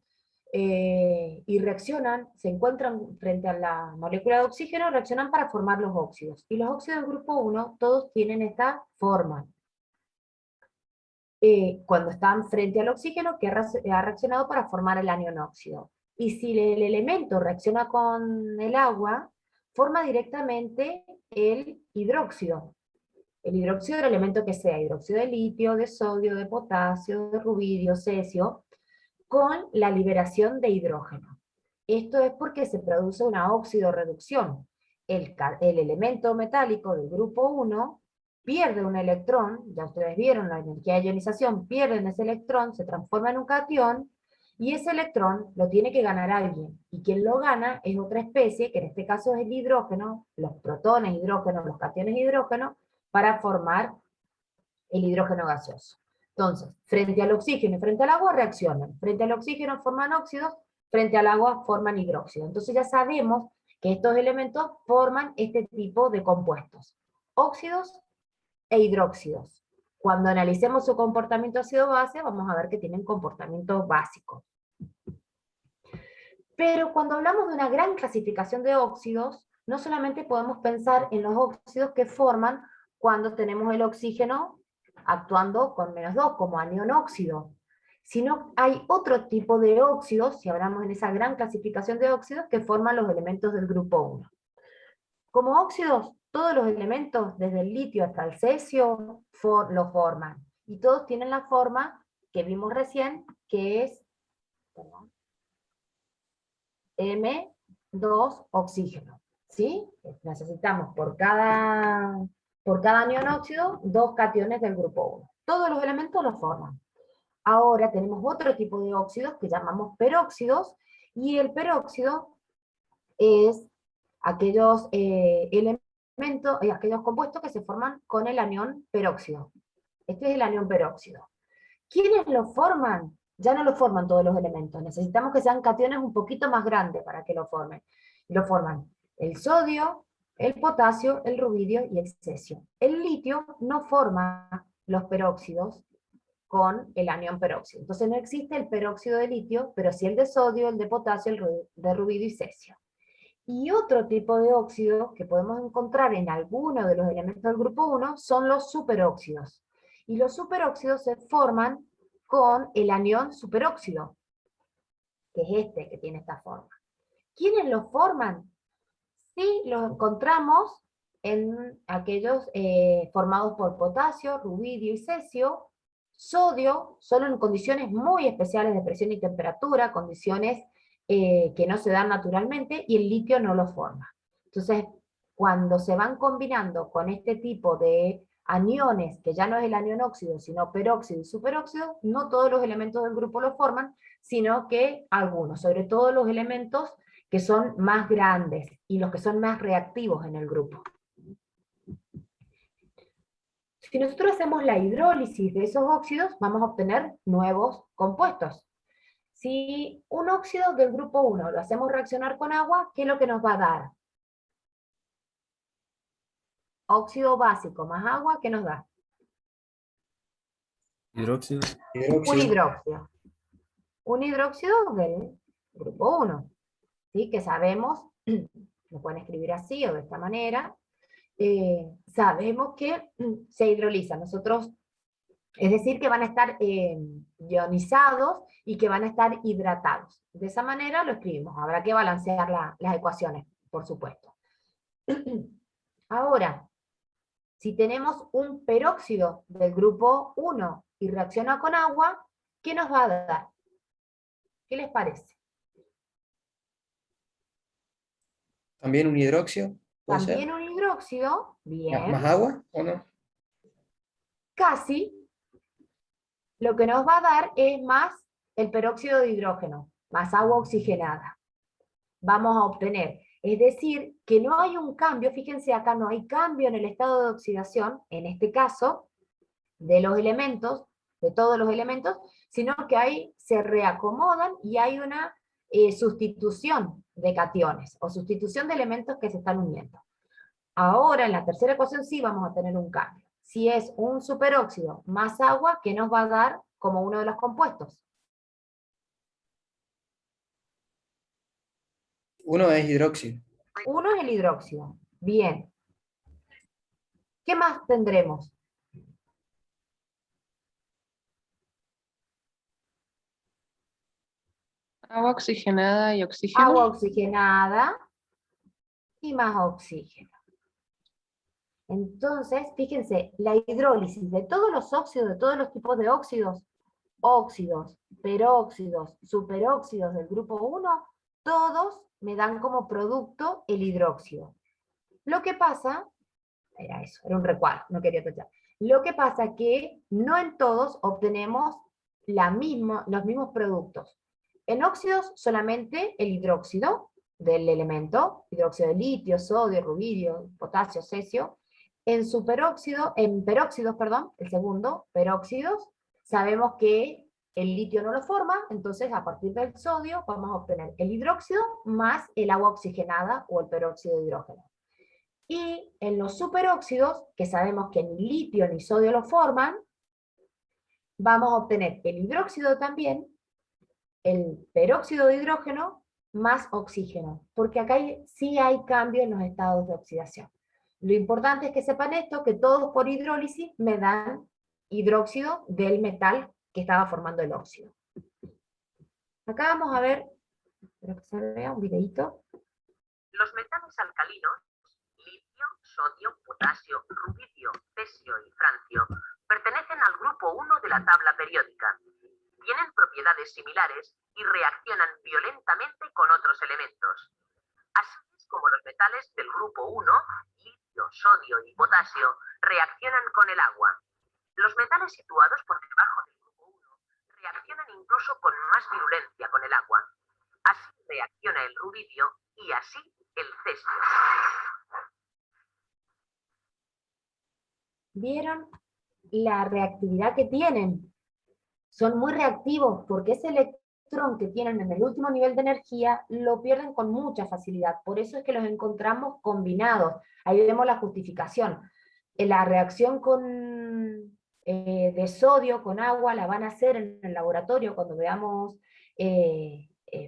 y reaccionan, se encuentran frente a la molécula de oxígeno, reaccionan para formar los óxidos. Y los óxidos del grupo 1, todos tienen esta forma. Cuando están frente al oxígeno, que ha reaccionado para formar el anión óxido. Y si el elemento reacciona con el agua, forma directamente el hidróxido. El hidróxido del elemento que sea, hidróxido de litio, de sodio, de potasio, de rubidio, cesio, con la liberación de hidrógeno. Esto es porque se produce una oxidorreducción. El elemento metálico del grupo 1 pierde un electrón, ya ustedes vieron la energía de ionización, pierden ese electrón, se transforma en un catión, y ese electrón lo tiene que ganar alguien, y quien lo gana es otra especie, que en este caso es el hidrógeno, los protones hidrógeno, los cationes hidrógeno, para formar el hidrógeno gaseoso. Entonces, frente al oxígeno y frente al agua reaccionan, frente al oxígeno forman óxidos, frente al agua forman hidróxido. Entonces ya sabemos que estos elementos forman este tipo de compuestos, óxidos e hidróxidos. Cuando analicemos su comportamiento ácido-base, vamos a ver que tienen comportamientos básicos. Pero cuando hablamos de una gran clasificación de óxidos, no solamente podemos pensar en los óxidos que forman cuando tenemos el oxígeno actuando con -2, como anión óxido, sino hay otro tipo de óxidos, si hablamos en esa gran clasificación de óxidos, que forman los elementos del grupo 1. Como óxidos, todos los elementos, desde el litio hasta el cesio, lo forman, y todos tienen la forma que vimos recién, que es M2 oxígeno, ¿sí? Necesitamos por cada anión óxido, 2 cationes del grupo 1. Todos los elementos lo forman. Ahora tenemos otro tipo de óxidos que llamamos peróxidos, y el peróxido es aquellos elementos, aquellos compuestos que se forman con el anión peróxido. Este es el anión peróxido. ¿Quiénes lo forman? Ya no lo forman todos los elementos, necesitamos que sean cationes un poquito más grandes para que lo formen. Lo forman el sodio, el potasio, el rubidio y el cesio. El litio no forma los peróxidos con el anión peróxido. Entonces no existe el peróxido de litio, pero sí el de sodio, el de potasio, el de rubidio y cesio. Y otro tipo de óxido que podemos encontrar en alguno de los elementos del grupo 1 son los superóxidos. Y los superóxidos se forman con el anión superóxido, que es este que tiene esta forma. ¿Quiénes lo forman? Sí, los encontramos en aquellos formados por potasio, rubidio y cesio, sodio, solo en condiciones muy especiales de presión y temperatura, condiciones que no se dan naturalmente, y el litio no lo forma. Entonces, cuando se van combinando con este tipo de aniones, que ya no es el anión óxido, sino peróxido y superóxido, no todos los elementos del grupo lo forman, sino que algunos, sobre todo los elementos que son más grandes, y los que son más reactivos en el grupo. Si nosotros hacemos la hidrólisis de esos óxidos, vamos a obtener nuevos compuestos. Si un óxido del grupo 1 lo hacemos reaccionar con agua, ¿qué es lo que nos va a dar? Óxido básico más agua, ¿qué nos da? Hidróxido. Un hidróxido. Un hidróxido del grupo 1. ¿Sí? Que sabemos, lo pueden escribir así o de esta manera, sabemos que se hidrolizan. Nosotros, es decir, que van a estar ionizados y que van a estar hidratados. De esa manera lo escribimos. Habrá que balancear las ecuaciones, por supuesto. Ahora, si tenemos un peróxido del grupo 1 y reacciona con agua, ¿qué nos va a dar? ¿Qué les parece? ¿También un hidróxido? ¿Puede ser? También un hidróxido, bien. ¿Más agua o no? Casi. Lo que nos va a dar es más el peróxido de hidrógeno, más agua oxigenada. Vamos a obtener, es decir, que no hay un cambio, fíjense acá, no hay cambio en el estado de oxidación, en este caso, de los elementos, de todos los elementos, sino que ahí se reacomodan y hay una sustitución de cationes, o sustitución de elementos que se están uniendo. Ahora, en la tercera ecuación sí vamos a tener un cambio. Si es un superóxido más agua, ¿qué nos va a dar como uno de los compuestos? Uno es hidróxido. Uno es el hidróxido. Bien. ¿Qué más tendremos? Agua oxigenada y oxígeno. Agua oxigenada y más oxígeno. Entonces, fíjense, la hidrólisis de todos los óxidos, de todos los tipos de óxidos, óxidos, peróxidos, superóxidos del grupo 1, todos me dan como producto el hidróxido. Lo que pasa, era eso, era un recuadro, no quería tachar. Lo que pasa es que no en todos obtenemos los mismos productos. En óxidos solamente el hidróxido del elemento, hidróxido de litio, sodio, rubidio, potasio, cesio. En peróxidos, perdón, el segundo, peróxidos, sabemos que el litio no lo forma, entonces a partir del sodio vamos a obtener el hidróxido más el agua oxigenada o el peróxido de hidrógeno. Y en los superóxidos, que sabemos que ni litio ni sodio lo forman, vamos a obtener el hidróxido también, el peróxido de hidrógeno más oxígeno, porque acá sí hay cambio en los estados de oxidación. Lo importante es que sepan esto, que todos por hidrólisis me dan hidróxido del metal que estaba formando el óxido. Acá vamos a ver, espero que se vea un videito. Los metales alcalinos, litio, sodio, potasio, rubidio, cesio y francio, pertenecen al grupo 1 de la tabla periódica. Tienen propiedades similares y reaccionan violentamente con otros elementos. Así es como los metales del grupo 1, litio, sodio y potasio, reaccionan con el agua. Los metales situados por debajo del grupo 1 reaccionan incluso con más virulencia con el agua. Así reacciona el rubidio y así el cesio. ¿Vieron la reactividad que tienen? Son muy reactivos porque ese electrón que tienen en el último nivel de energía lo pierden con mucha facilidad. Por eso es que los encontramos combinados. Ahí vemos la justificación. La reacción de sodio con agua la van a hacer en el laboratorio cuando veamos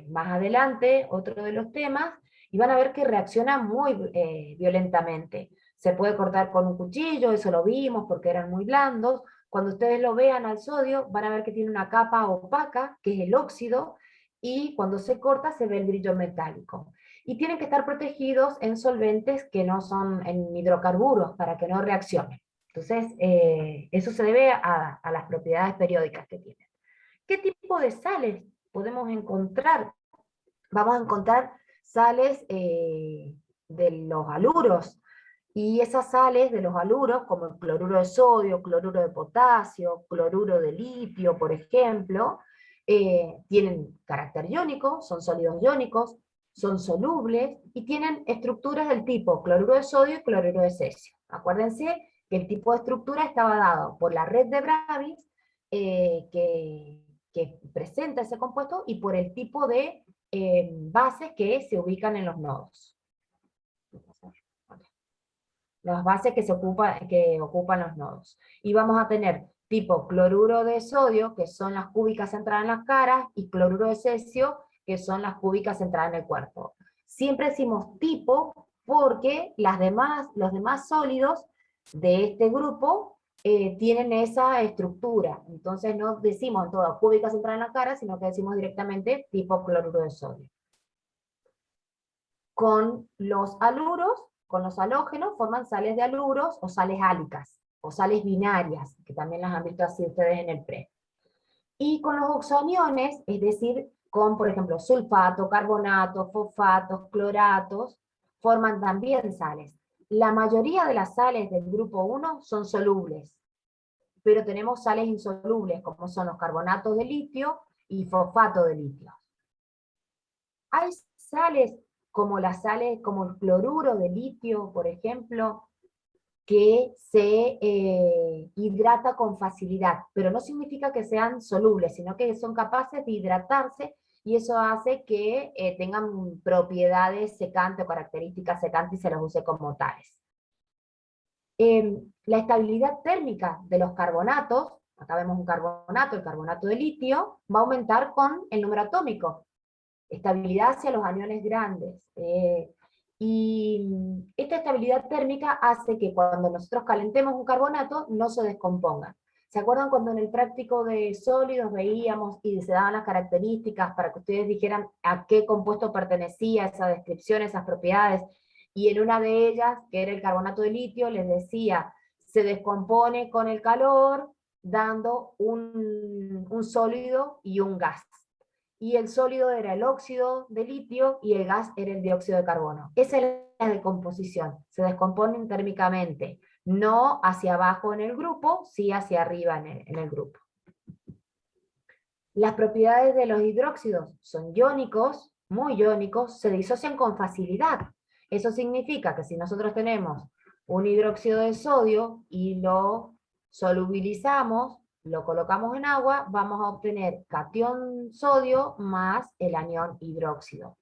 más adelante otro de los temas, y van a ver que reacciona muy violentamente. Se puede cortar con un cuchillo, eso lo vimos porque eran muy blandos. Cuando ustedes lo vean al sodio, van a ver que tiene una capa opaca, que es el óxido, y cuando se corta se ve el brillo metálico. Y tienen que estar protegidos en solventes que no son en hidrocarburos, para que no reaccionen. Entonces, eso se debe a las propiedades periódicas que tienen. ¿Qué tipo de sales podemos encontrar? Vamos a encontrar sales de los haluros, y esas sales de los haluros, como el cloruro de sodio, cloruro de potasio, cloruro de litio, por ejemplo, tienen carácter iónico, son sólidos iónicos, son solubles, y tienen estructuras del tipo cloruro de sodio y cloruro de cesio. Acuérdense que el tipo de estructura estaba dado por la red de Bravitz que presenta ese compuesto y por el tipo de bases que se ubican en los nodos. Las bases que ocupan los nodos. Y vamos a tener tipo cloruro de sodio, que son las cúbicas centradas en las caras, y cloruro de cesio, que son las cúbicas centradas en el cuerpo. Siempre decimos tipo porque los demás sólidos de este grupo tienen esa estructura. Entonces no decimos en toda cúbica centrada en la cara, sino que decimos directamente tipo cloruro de sodio. Con los haluros, con los halógenos, forman sales de haluros o sales álicas, o sales binarias, que también las han visto así ustedes en el pre. Y con los oxoaniones, es decir, con, por ejemplo, sulfato, carbonato, fosfatos, cloratos, forman también sales. La mayoría de las sales del grupo 1 son solubles, pero tenemos sales insolubles, como son los carbonatos de litio y fosfato de litio. Hay sales como el cloruro de litio, por ejemplo, que se hidrata con facilidad, pero no significa que sean solubles, sino que son capaces de hidratarse, y eso hace que tengan propiedades secantes o características secantes y se los use como tales. La estabilidad térmica de los carbonatos, acá vemos un carbonato, el carbonato de litio, va a aumentar con el número atómico. Estabilidad hacia los aniones grandes. Y esta estabilidad térmica hace que cuando nosotros calentemos un carbonato no se descomponga. ¿Se acuerdan cuando en el práctico de sólidos veíamos y se daban las características para que ustedes dijeran a qué compuesto pertenecía esa descripción, esas propiedades? Y en una de ellas, que era el carbonato de litio, les decía, se descompone con el calor, dando un sólido y un gas. Y el sólido era el óxido de litio y el gas era el dióxido de carbono. Esa es la decomposición, se descomponen térmicamente, no hacia abajo en el grupo, sí hacia arriba en el grupo. Las propiedades de los hidróxidos son iónicos, muy iónicos, se disocian con facilidad. Eso significa que si nosotros tenemos un hidróxido de sodio y lo solubilizamos, lo colocamos en agua, vamos a obtener cation sodio más el anión hidróxido.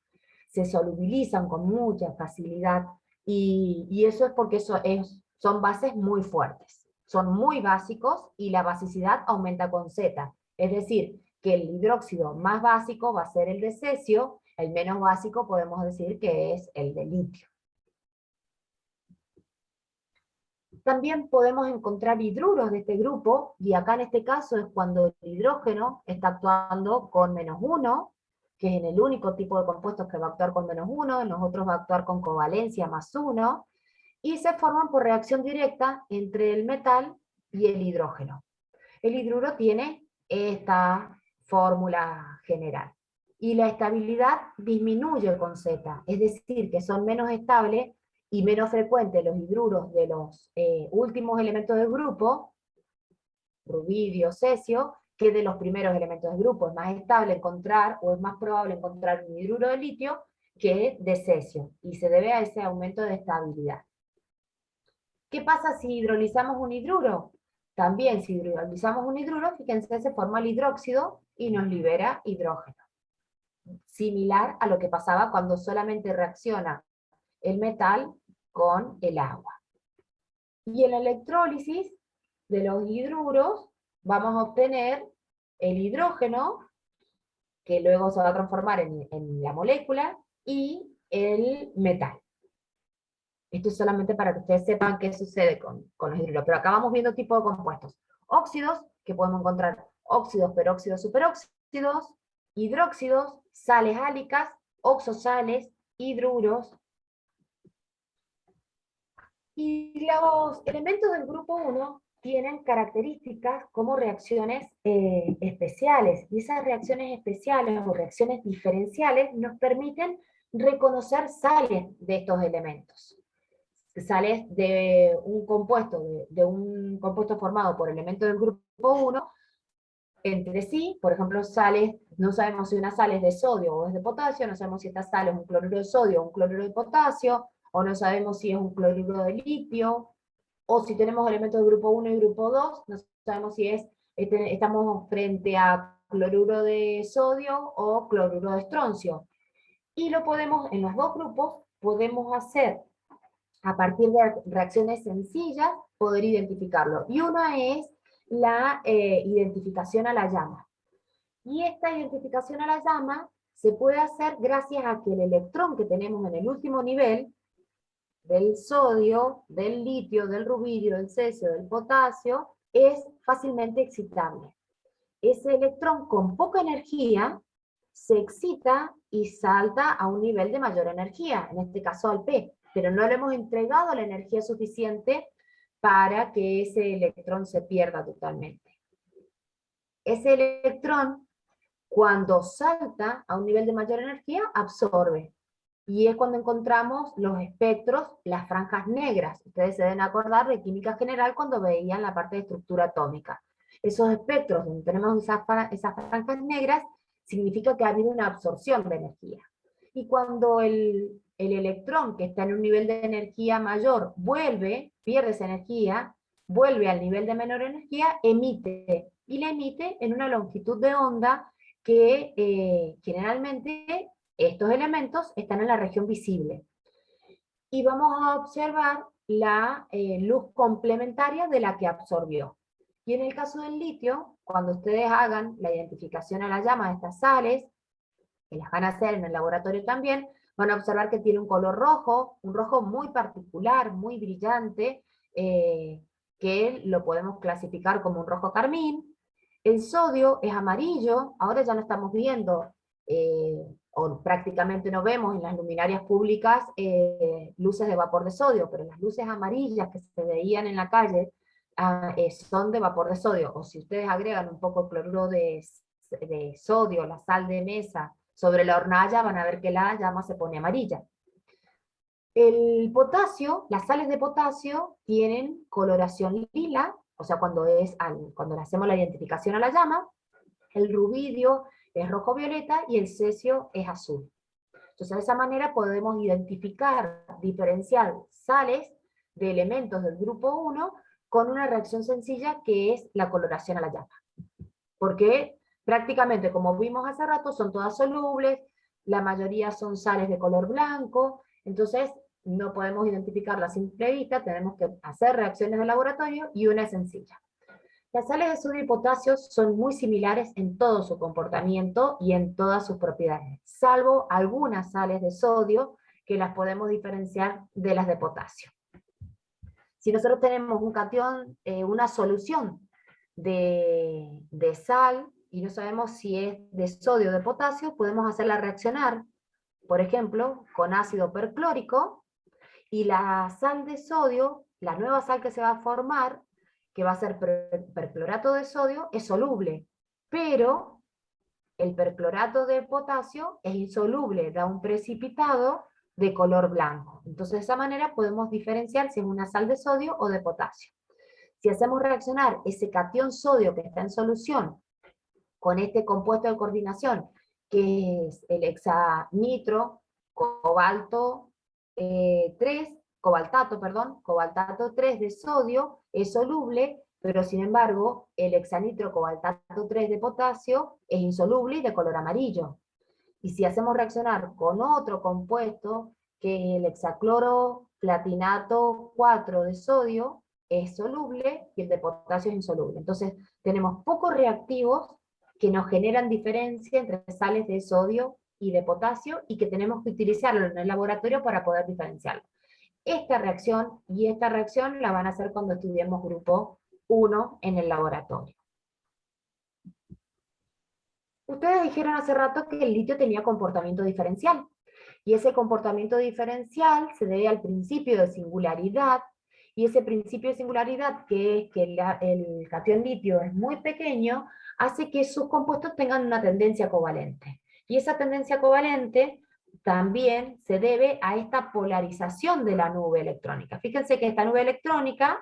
Se solubilizan con mucha facilidad y eso es porque son bases muy fuertes. Son muy básicos y la basicidad aumenta con Z. Es decir, que el hidróxido más básico va a ser el de cesio, el menos básico podemos decir que es el de litio. También podemos encontrar hidruros de este grupo, y acá en este caso es cuando el hidrógeno está actuando con -1, que es en el único tipo de compuestos que va a actuar con -1, en los otros va a actuar con covalencia +1, y se forman por reacción directa entre el metal y el hidrógeno. El hidruro tiene esta fórmula general. Y la estabilidad disminuye con Z, es decir, que son menos estables y menos frecuentes los hidruros de los últimos elementos del grupo, rubidio, cesio, que de los primeros elementos del grupo. Es más estable encontrar, o es más probable encontrar un hidruro de litio que de cesio, y se debe a ese aumento de estabilidad. ¿Qué pasa si hidrolizamos un hidruro? También si hidrolizamos un hidruro, fíjense, se forma el hidróxido y nos libera hidrógeno. Similar a lo que pasaba cuando solamente reacciona el metal con el agua. Y en la electrólisis de los hidruros vamos a obtener el hidrógeno, que luego se va a transformar en la molécula, y el metal. Esto es solamente para que ustedes sepan qué sucede con los hidruros. Pero acá vamos viendo tipos de compuestos. Óxidos, que podemos encontrar óxidos, peróxidos, superóxidos, hidróxidos, sales álicas, oxosales, hidruros. Y los elementos del grupo 1 tienen características como reacciones especiales. Y esas reacciones especiales o reacciones diferenciales nos permiten reconocer sales de estos elementos. Sales de un compuesto formado por elementos del grupo 1 entre sí, por ejemplo, sales, no sabemos si una sal es de sodio o es de potasio, no sabemos si esta sal es un cloruro de sodio o un cloruro de potasio, o no sabemos si es un cloruro de litio, O si tenemos elementos de grupo 1 y grupo 2, no sabemos si estamos frente a cloruro de sodio o cloruro de estroncio. Y lo podemos, en los dos grupos, podemos hacer, a partir de reacciones sencillas, poder identificarlo. Y una es la identificación a la llama. Y esta identificación a la llama se puede hacer gracias a que el electrón que tenemos en el último nivel, del sodio, del litio, del rubidio, del cesio, del potasio, es fácilmente excitable. Ese electrón con poca energía se excita y salta a un nivel de mayor energía, en este caso al P, pero no le hemos entregado la energía suficiente para que ese electrón se pierda totalmente. Ese electrón, cuando salta a un nivel de mayor energía, absorbe. Y es cuando encontramos los espectros, las franjas negras. Ustedes se deben acordar de química general cuando veían la parte de estructura atómica. Esos espectros donde tenemos esas franjas negras, significa que ha habido una absorción de energía. Y cuando el electrón que está en un nivel de energía mayor pierde esa energía, vuelve al nivel de menor energía, emite. Y la emite en una longitud de onda que generalmente estos elementos están en la región visible. Y vamos a observar la luz complementaria de la que absorbió. Y en el caso del litio, cuando ustedes hagan la identificación a la llama de estas sales, que las van a hacer en el laboratorio también, van a observar que tiene un color rojo, un rojo muy particular, muy brillante, que lo podemos clasificar como un rojo carmín. El sodio es amarillo, ahora ya no estamos viendo, o prácticamente no vemos en las luminarias públicas luces de vapor de sodio, pero las luces amarillas que se veían en la calle son de vapor de sodio, o si ustedes agregan un poco de cloruro de sodio, la sal de mesa, sobre la hornalla, van a ver que la llama se pone amarilla. El potasio, las sales de potasio tienen coloración lila, o sea, cuando le hacemos la identificación a la llama. El rubidio es rojo-violeta y el cesio es azul. Entonces, de esa manera podemos identificar, diferenciar sales de elementos del grupo 1 con una reacción sencilla que es la coloración a la llama. Porque prácticamente, como vimos hace rato, son todas solubles, la mayoría son sales de color blanco, entonces no podemos identificarla a simple vista, tenemos que hacer reacciones de laboratorio y una es sencilla. Las sales de sodio y potasio son muy similares en todo su comportamiento y en todas sus propiedades, salvo algunas sales de sodio que las podemos diferenciar de las de potasio. Si nosotros tenemos un catión, una solución de sal, y no sabemos si es de sodio o de potasio, podemos hacerla reaccionar, por ejemplo, con ácido perclórico, y la sal de sodio, la nueva sal que se va a formar, que va a ser perclorato de sodio, es soluble, pero el perclorato de potasio es insoluble, da un precipitado de color blanco. Entonces de esa manera podemos diferenciar si es una sal de sodio o de potasio. Si hacemos reaccionar ese catión sodio que está en solución con este compuesto de coordinación, que es el hexanitro, cobaltato 3 de sodio, es soluble, pero sin embargo el hexanitro cobaltato 3 de potasio es insoluble y de color amarillo. Y si hacemos reaccionar con otro compuesto, que es el hexacloro platinato 4 de sodio, es soluble y el de potasio es insoluble. Entonces tenemos pocos reactivos que nos generan diferencia entre sales de sodio y de potasio, y que tenemos que utilizarlo en el laboratorio para poder diferenciarlo. Esta reacción y esta reacción la van a hacer cuando estudiemos grupo 1 en el laboratorio. Ustedes dijeron hace rato que el litio tenía comportamiento diferencial, y ese comportamiento diferencial se debe al principio de singularidad, y ese principio de singularidad, que es que el catión litio es muy pequeño, hace que sus compuestos tengan una tendencia covalente. Y esa tendencia covalente también se debe a esta polarización de la nube electrónica. Fíjense que esta nube electrónica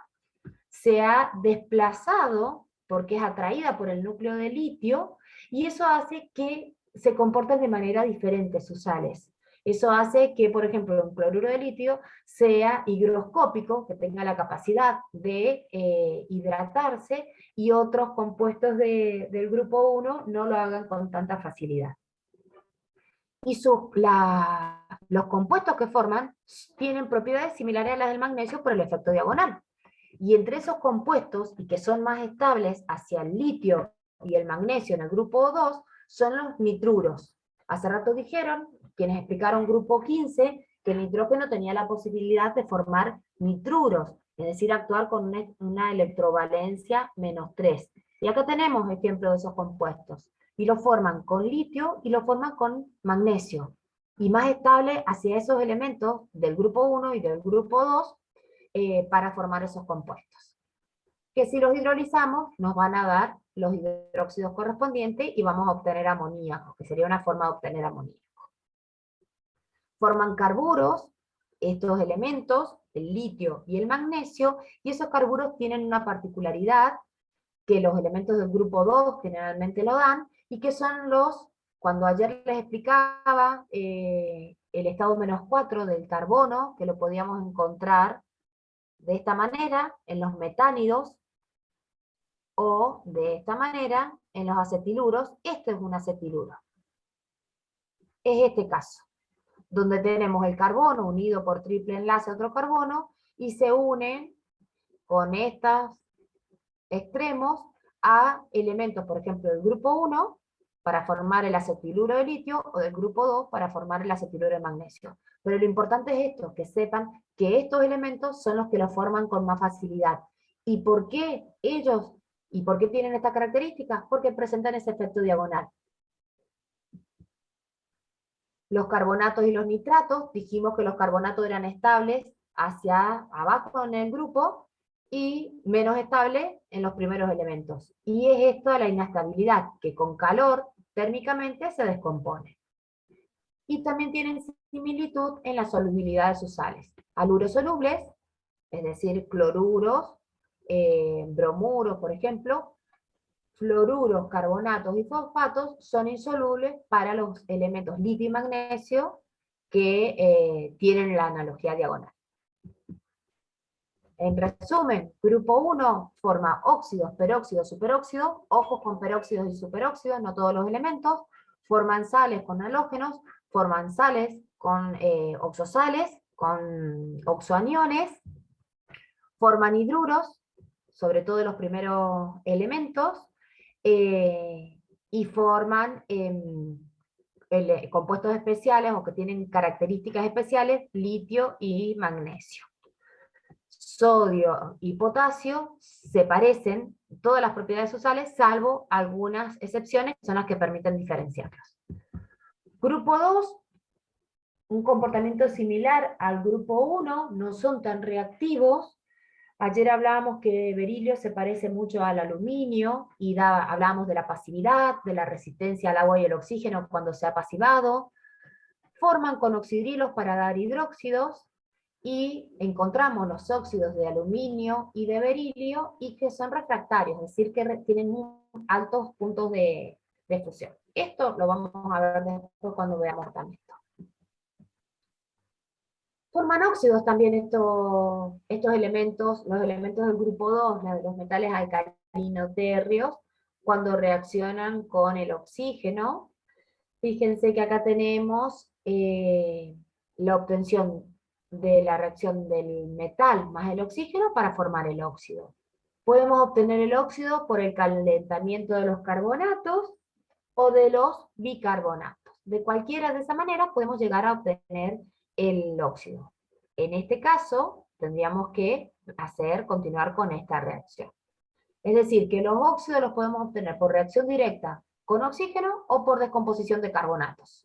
se ha desplazado porque es atraída por el núcleo de litio, y eso hace que se comporten de manera diferente sus sales. Eso hace que, por ejemplo, un cloruro de litio sea higroscópico, que tenga la capacidad de hidratarse, y otros compuestos del grupo 1 no lo hagan con tanta facilidad. Y los compuestos que forman tienen propiedades similares a las del magnesio por el efecto diagonal. Y entre esos compuestos, y que son más estables hacia el litio y el magnesio en el grupo 2, son los nitruros. Hace rato dijeron, quienes explicaron grupo 15, que el nitrógeno tenía la posibilidad de formar nitruros, es decir, actuar con una electrovalencia -3. Y acá tenemos ejemplos de esos compuestos. Y lo forman con litio y lo forman con magnesio. Y más estable hacia esos elementos del grupo 1 y del grupo 2 para formar esos compuestos. Que si los hidrolizamos nos van a dar los hidróxidos correspondientes y vamos a obtener amoníaco, que sería una forma de obtener amoníaco. Forman carburos, estos elementos, el litio y el magnesio, y esos carburos tienen una particularidad que los elementos del grupo 2 generalmente lo dan, y que son cuando ayer les explicaba el estado -4 del carbono, que lo podíamos encontrar de esta manera en los metánidos, o de esta manera en los acetiluros. Este es un acetiluro. Es este caso, donde tenemos el carbono unido por triple enlace a otro carbono, y se unen con estos extremos a elementos, por ejemplo, del grupo 1, para formar el acetiluro de litio, o del grupo 2 para formar el acetiluro de magnesio. Pero lo importante es esto, que sepan que estos elementos son los que lo forman con más facilidad. ¿Y por qué ellos, y por qué tienen estas características? Porque presentan ese efecto diagonal. Los carbonatos y los nitratos, dijimos que los carbonatos eran estables hacia abajo en el grupo, y menos estable en los primeros elementos. Y es esto la inestabilidad, que con calor térmicamente se descompone. Y también tienen similitud en la solubilidad de sus sales. Haluros solubles, es decir, cloruros, bromuros, por ejemplo, fluoruros, carbonatos y fosfatos son insolubles para los elementos litio y magnesio que tienen la analogía diagonal. En resumen, grupo 1 forma óxidos, peróxidos, superóxidos, ojos con peróxidos y superóxidos, no todos los elementos, forman sales con halógenos, forman sales con oxosales, con oxoaniones, forman hidruros, sobre todo los primeros elementos, y forman compuestos especiales o que tienen características especiales, litio y magnesio. Sodio y potasio se parecen, todas las propiedades de sus sales, salvo algunas excepciones que son las que permiten diferenciarlos. Grupo 2, un comportamiento similar al grupo 1, no son tan reactivos. Ayer hablábamos que berilio se parece mucho al aluminio, y hablábamos de la pasividad, de la resistencia al agua y el oxígeno cuando se ha pasivado. Forman con oxidrilos para dar hidróxidos, y encontramos los óxidos de aluminio y de berilio, y que son refractarios, es decir, que tienen altos puntos de fusión. Esto lo vamos a ver después cuando veamos también esto. Forman óxidos también estos elementos, los elementos del grupo 2, los metales alcalino-térreos, cuando reaccionan con el oxígeno. Fíjense que acá tenemos la obtención de la reacción del metal más el oxígeno para formar el óxido. Podemos obtener el óxido por el calentamiento de los carbonatos o de los bicarbonatos. De cualquiera de esa manera podemos llegar a obtener el óxido. En este caso, tendríamos que continuar con esta reacción. Es decir, que los óxidos los podemos obtener por reacción directa con oxígeno o por descomposición de carbonatos.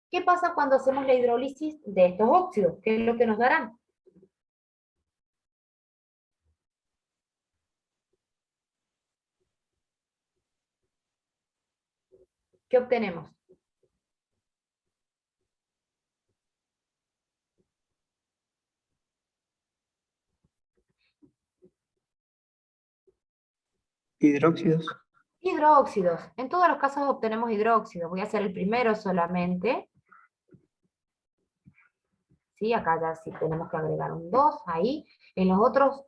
¿Qué pasa cuando hacemos la hidrólisis de estos óxidos? ¿Qué es lo que nos darán? ¿Qué obtenemos? Hidróxidos. Hidróxidos. En todos los casos obtenemos hidróxidos. Voy a hacer el primero solamente. ¿sí? Acá ya sí tenemos que agregar un 2 ahí. En los otros,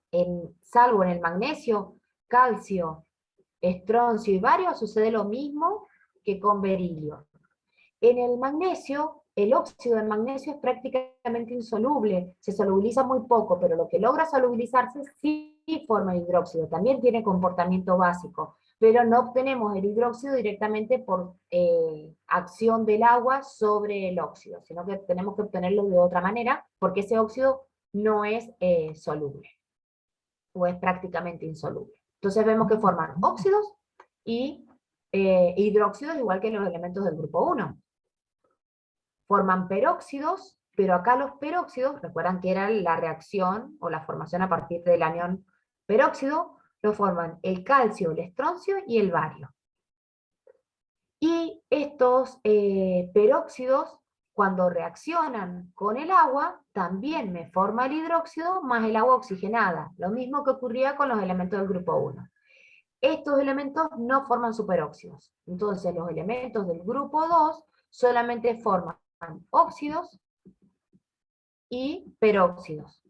salvo en el magnesio, calcio, estroncio y bario, sucede lo mismo que con berilio. En el magnesio, el óxido de magnesio es prácticamente insoluble, se solubiliza muy poco, pero lo que logra solubilizarse sí forma hidróxido, también tiene comportamiento básico, pero no obtenemos el hidróxido directamente por acción del agua sobre el óxido, sino que tenemos que obtenerlo de otra manera, porque ese óxido no es soluble, o es prácticamente insoluble. Entonces vemos que forman óxidos y hidróxidos, igual que los elementos del grupo 1. Forman peróxidos, pero acá los peróxidos, recuerdan que era la reacción o la formación a partir del anión peróxido, lo forman el calcio, el estroncio y el bario. Y estos peróxidos, cuando reaccionan con el agua, también me forma el hidróxido más el agua oxigenada, lo mismo que ocurría con los elementos del grupo 1. Estos elementos no forman superóxidos, entonces los elementos del grupo 2 solamente forman óxidos y peróxidos.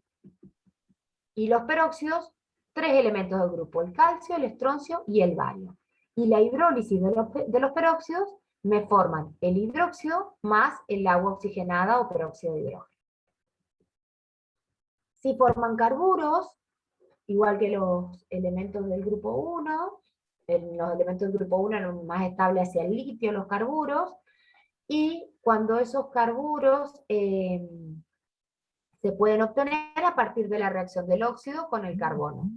Y los peróxidos, 3 elementos del grupo, el calcio, el estroncio y el bario. Y la hidrólisis de los peróxidos me forman el hidróxido más el agua oxigenada o peróxido de hidrógeno. Si forman carburos, igual que los elementos del grupo 1, los elementos del grupo 1 eran más estables hacia el litio, los carburos, y cuando esos carburos se pueden obtener a partir de la reacción del óxido con el carbono.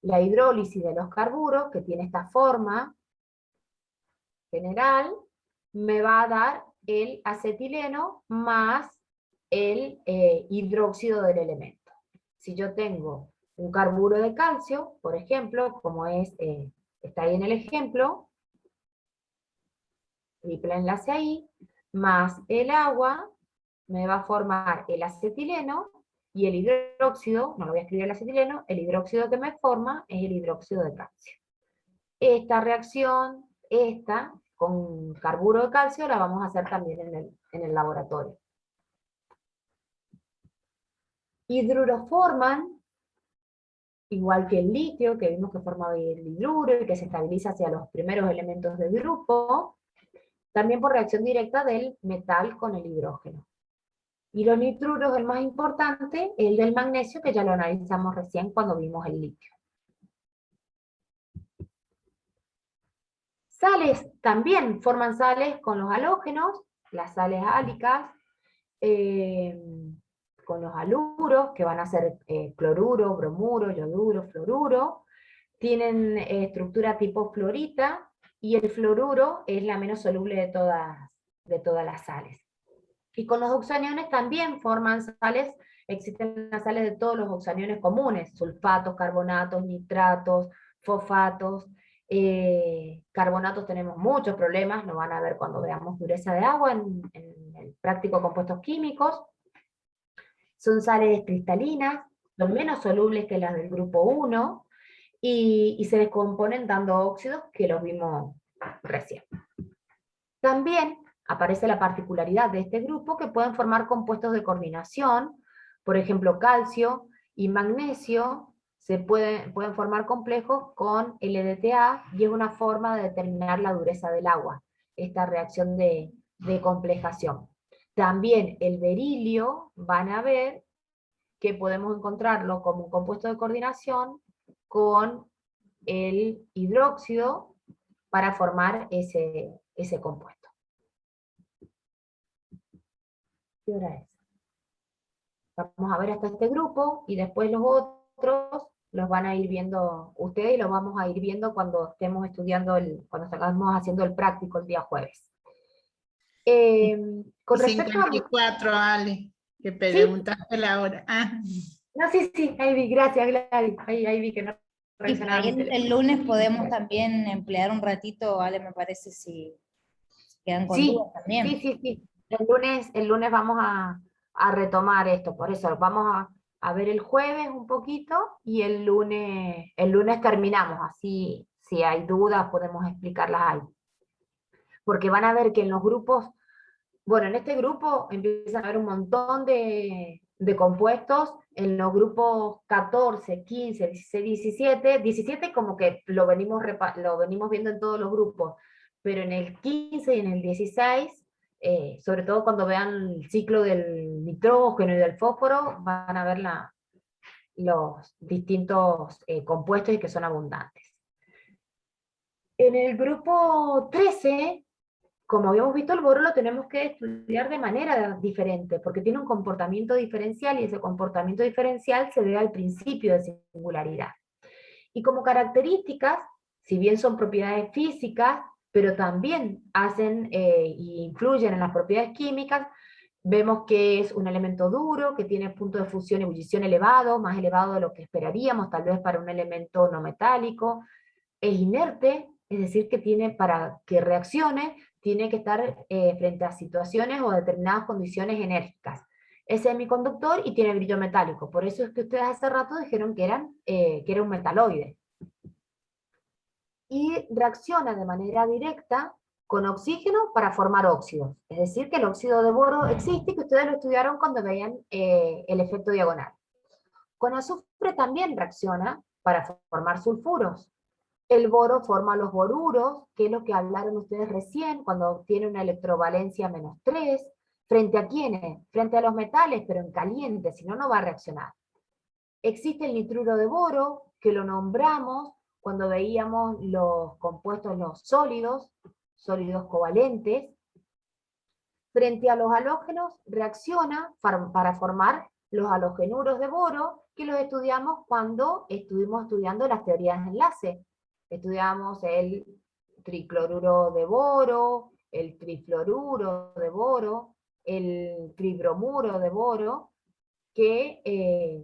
La hidrólisis de los carburos, que tiene esta forma general, me va a dar el acetileno más el hidróxido del elemento. Si yo tengo un carburo de calcio, por ejemplo, como está ahí en el ejemplo, triple enlace ahí, más el agua, me va a formar el acetileno, y el hidróxido, no lo voy a escribir el acetileno, el hidróxido que me forma es el hidróxido de calcio. Esta reacción, con carburo de calcio, la vamos a hacer también en el laboratorio. Hidruros forman, igual que el litio, que vimos que formaba el hidruro y que se estabiliza hacia los primeros elementos del grupo, también por reacción directa del metal con el hidrógeno. Y los nitruros, el más importante, el del magnesio, que ya lo analizamos recién cuando vimos el litio. Sales también forman sales con los halógenos, las sales álicas, con los haluros, que van a ser cloruro, bromuro, yoduro, fluoruro. Tienen estructura tipo fluorita, y el fluoruro es la menos soluble de todas las sales. Y con los oxaniones también forman sales, existen las sales de todos los oxaniones comunes, sulfatos, carbonatos, nitratos, fosfatos. Carbonatos tenemos muchos problemas, lo van a ver cuando veamos dureza de agua en el práctico compuestos químicos. Son sales cristalinas, son menos solubles que las del grupo 1, y se descomponen dando óxidos, que los vimos recién. También aparece la particularidad de este grupo, que pueden formar compuestos de coordinación, por ejemplo calcio y magnesio, pueden formar complejos con LDTA, y es una forma de determinar la dureza del agua, esta reacción de complejación. También el berilio, van a ver que podemos encontrarlo como un compuesto de coordinación con el hidróxido para formar ese compuesto. ¿Qué hora es? Vamos a ver hasta este grupo, y después los otros los van a ir viendo ustedes, y los vamos a ir viendo cuando estemos estudiando, cuando estemos haciendo el práctico el día jueves. Con respecto 54, Ale, que preguntaste la hora. Ah. No, sí, ahí vi, gracias Gladys, ahí vi que no reaccionaba. Y el lunes podemos también emplear un ratito, Ale, me parece, si quedan con dudas también. Sí. El lunes vamos a retomar esto, por eso vamos a ver el jueves un poquito, y el lunes terminamos, así si hay dudas podemos explicarlas ahí. Porque van a ver que en los grupos Bueno, en este grupo empiezan a haber un montón de compuestos. En los grupos 14, 15, 16, 17, 17 como que lo venimos viendo en todos los grupos, pero en el 15 y en el 16, sobre todo cuando vean el ciclo del nitrógeno y del fósforo, van a ver los distintos compuestos y que son abundantes. En el grupo 13, como habíamos visto, el boro lo tenemos que estudiar de manera diferente, porque tiene un comportamiento diferencial, y ese comportamiento diferencial se debe al principio de singularidad. Y como características, si bien son propiedades físicas, pero también hacen y influyen en las propiedades químicas, vemos que es un elemento duro, que tiene punto de fusión y ebullición elevado, más elevado de lo que esperaríamos, tal vez para un elemento no metálico. Es inerte, es decir, que para que reaccione, tiene que estar frente a situaciones o determinadas condiciones enérgicas. Es semiconductor y tiene brillo metálico, por eso es que ustedes hace rato dijeron que era un metaloide. Y reacciona de manera directa con oxígeno para formar óxidos. Es decir, que el óxido de boro existe y que ustedes lo estudiaron cuando veían el efecto diagonal. Con azufre también reacciona para formar sulfuros. El boro forma los boruros, que es lo que hablaron ustedes recién, cuando tiene una electrovalencia -3. ¿Frente a quiénes? Frente a los metales, pero en caliente, si no, no va a reaccionar. Existe el nitruro de boro, que lo nombramos cuando veíamos los compuestos, los sólidos covalentes. Frente a los halógenos, reacciona para formar los halogenuros de boro, que los estudiamos cuando estuvimos estudiando las teorías de enlace. Estudiamos el tricloruro de boro, el trifluoruro de boro, el tribromuro de boro, que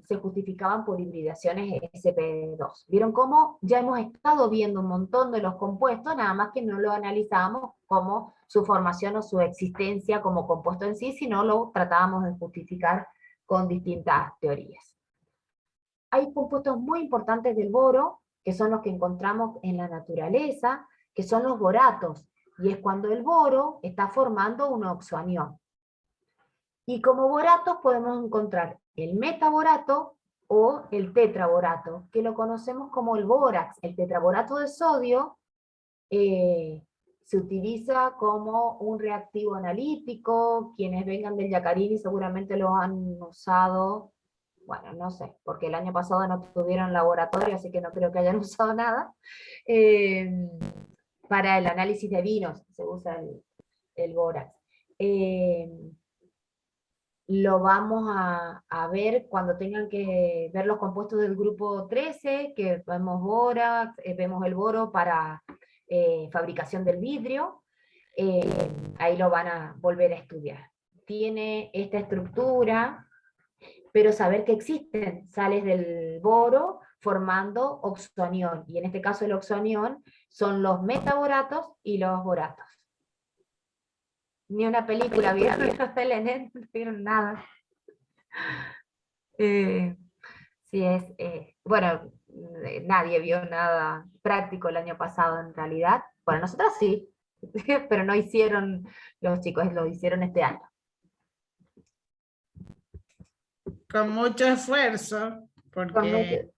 se justificaban por hibridaciones sp2. ¿Vieron cómo ya hemos estado viendo un montón de los compuestos, nada más que no lo analizábamos como su formación o su existencia como compuesto en sí, sino lo tratábamos de justificar con distintas teorías? Hay compuestos muy importantes del boro, que son los que encontramos en la naturaleza, que son los boratos, y es cuando el boro está formando un oxoanión. Y como boratos podemos encontrar el metaborato o el tetraborato, que lo conocemos como el bórax. El tetraborato de sodio se utiliza como un reactivo analítico. Quienes vengan del Yacarini seguramente lo han usado, bueno, no sé, porque el año pasado no tuvieron laboratorio, así que no creo que hayan usado nada. Para el análisis de vinos se usa el bórax. Lo vamos a ver cuando tengan que ver los compuestos del grupo 13, que vemos bórax, vemos el boro para fabricación del vidrio. Ahí lo van a volver a estudiar. Tiene esta estructura, pero saber que existen sales del boro formando oxoanión, y en este caso el oxoanión son los metaboratos y los boratos. Ni una película vieron los Telenet, no vieron nada. Bueno, nadie vio nada práctico el año pasado en realidad. Bueno, nosotros sí, pero no hicieron los chicos, lo hicieron este año. Con mucho esfuerzo, porque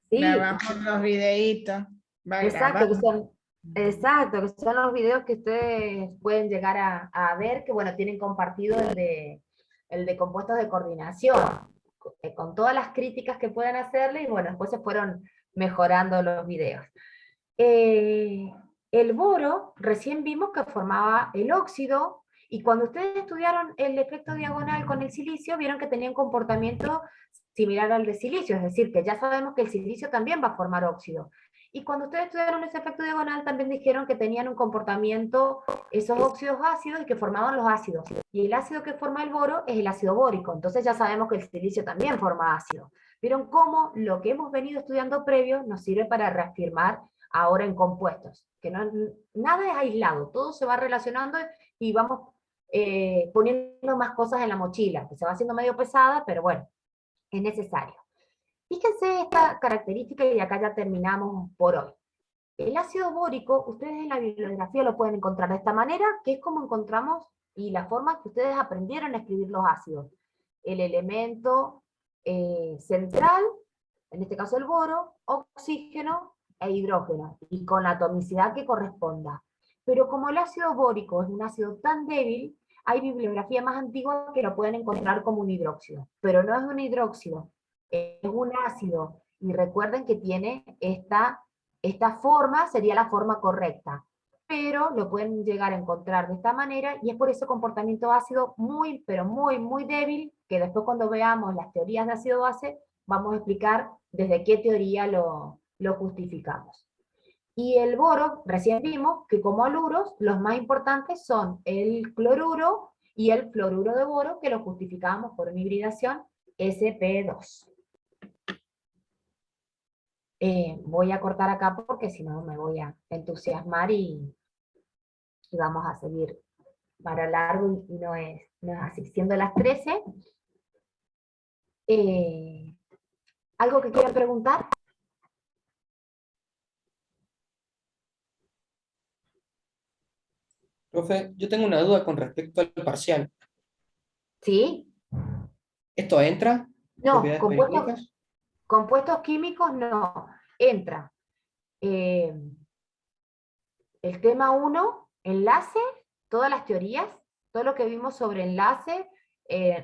sí, grabamos los videitos. Exacto, que son los videos que ustedes pueden llegar a ver, que bueno, tienen compartido el de compuestos de coordinación, con todas las críticas que puedan hacerle, y bueno, después se fueron mejorando los videos. El boro, recién vimos que formaba el óxido, y cuando ustedes estudiaron el efecto diagonal con el silicio, vieron que tenía un comportamiento similar al de silicio, es decir, que ya sabemos que el silicio también va a formar óxido. Y cuando ustedes estudiaron ese efecto diagonal, también dijeron que tenían un comportamiento, esos óxidos ácidos, y que formaban los ácidos. Y el ácido que forma el boro es el ácido bórico, entonces ya sabemos que el silicio también forma ácido. ¿Vieron cómo lo que hemos venido estudiando previo nos sirve para reafirmar ahora en compuestos? Que nada es aislado, todo se va relacionando y vamos poniendo más cosas en la mochila, que se va haciendo medio pesada, pero bueno, es necesario. Fíjense esta característica, y acá ya terminamos por hoy. El ácido bórico, ustedes en la bibliografía lo pueden encontrar de esta manera, que es como encontramos y la forma que ustedes aprendieron a escribir los ácidos. El elemento central, en este caso el boro, oxígeno e hidrógeno, y con la atomicidad que corresponda. Pero como el ácido bórico es un ácido tan débil, hay bibliografía más antigua que lo pueden encontrar como un hidróxido, pero no es un hidróxido, es un ácido, y recuerden que tiene esta forma, sería la forma correcta, pero lo pueden llegar a encontrar de esta manera, y es por ese comportamiento ácido muy, pero muy, muy débil, que después cuando veamos las teorías de ácido-base, vamos a explicar desde qué teoría lo justificamos. Y el boro, recién vimos que como aluros, los más importantes son el cloruro y el fluoruro de boro, que lo justificamos por una hibridación sp2. Voy a cortar acá porque si no me voy a entusiasmar y vamos a seguir para largo, y no es así. Siendo las 13, ¿algo que quieran preguntar? Profe, yo tengo una duda con respecto al parcial. ¿Sí? ¿Esto entra? No, ¿Propiedades periódicas? compuestos químicos no. Entra el tema 1, enlace, todas las teorías, todo lo que vimos sobre enlace,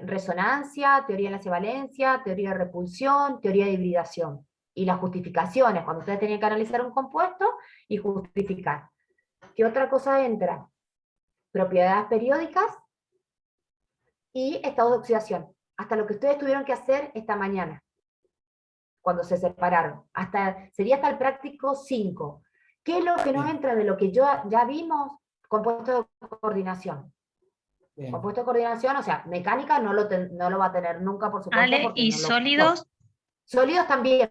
resonancia, teoría de enlace-valencia, teoría de repulsión, teoría de hibridación. Y las justificaciones, cuando ustedes tenían que analizar un compuesto y justificar. ¿Qué otra cosa entra? Propiedades periódicas y estados de oxidación. Hasta lo que ustedes tuvieron que hacer esta mañana, cuando se separaron. Sería hasta el práctico 5. ¿Qué es lo que no entra de lo que ya vimos? Compuesto de coordinación. Bien. Compuesto de coordinación, o sea, mecánica no lo va a tener nunca, por supuesto. Ale, ¿y sólidos? Sólidos también.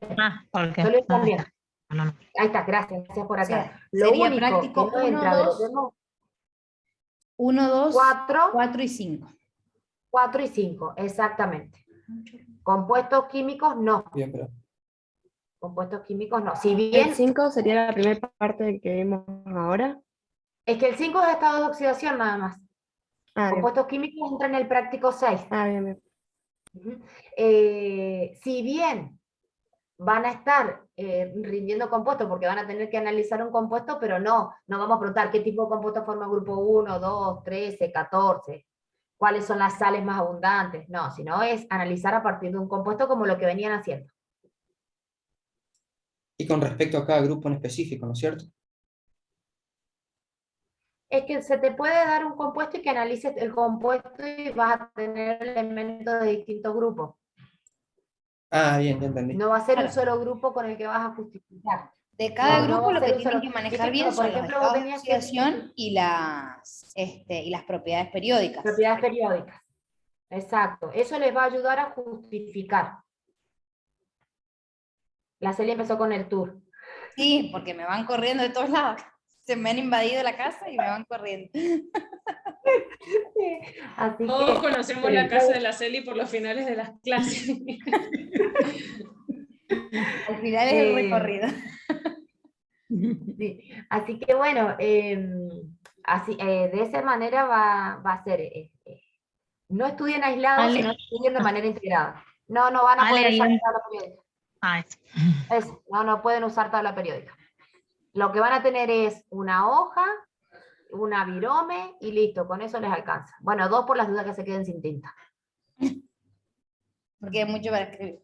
¿Por qué? Sólidos también. No. Ahí está, gracias por acá. O sea, Lo sería único práctico que no 1, entra de lo 2, que hemos- 1, 2, 4, 4 y 5. 4 y 5, exactamente. Compuestos químicos no. Bien, pero... Compuestos químicos no. Si bien... El 5 sería la primera parte del que vimos ahora. Es que el 5 es estado de oxidación nada más. Compuestos químicos entran en el práctico 6. Bien. Ujú. Si bien van a estar rindiendo compuestos, porque van a tener que analizar un compuesto, pero no vamos a preguntar qué tipo de compuesto forma el grupo 1, 2, 13, 14, cuáles son las sales más abundantes, no, sino es analizar a partir de un compuesto como lo que venían haciendo. Y con respecto a cada grupo en específico, ¿no es cierto? Es que se te puede dar un compuesto y que analices el compuesto y vas a tener elementos de distintos grupos. Ah, bien, ya entendí. No va a ser un solo grupo con el que vas a justificar. De cada No, no grupo va a lo ser que un tienen solo- que manejar Viste, bien por son los ejemplo, estados vos de tenías que- oxidación y las propiedades periódicas. Propiedades periódicas. Exacto. Eso les va a ayudar a justificar. La Celia empezó con el tour. Sí, porque me van corriendo de todos lados. Se me han invadido la casa y me van corriendo. Así Todos que, conocemos la casa de la Celi por los finales de las clases. Al final es el recorrido. Sí. Así que bueno, de esa manera va a ser. No estudien aislados, Ale. sino estudien de manera integrada. No van a Ale, poder ahí usar en- tabla periódica. Eso. Eso, no pueden usar tabla periódica. Lo que van a tener es una hoja, una virome y listo, con eso les alcanza. Bueno, 2 por las dudas que se queden sin tinta. Porque hay mucho para escribir.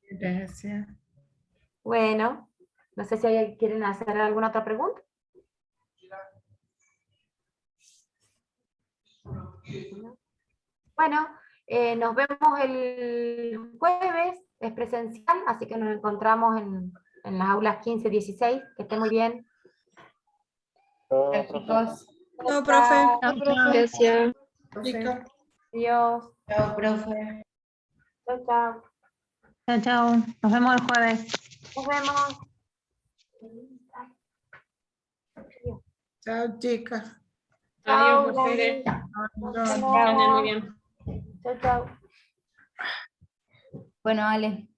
Gracias. Bueno, no sé si quieren hacer alguna otra pregunta. Bueno, nos vemos el jueves, es presencial, así que nos encontramos en las aulas 15, 16, que estén muy bien. Chicos. No, profe. Chao, profe. Gracias. Adiós. Chao, profe. Chao, chao. Chao, chao. Nos vemos el jueves. Nos vemos. Chao, chicas. Chao, Adiós, mujeres. Nos Que anden muy vemos. bien. Chao, chao. Bueno, Ale.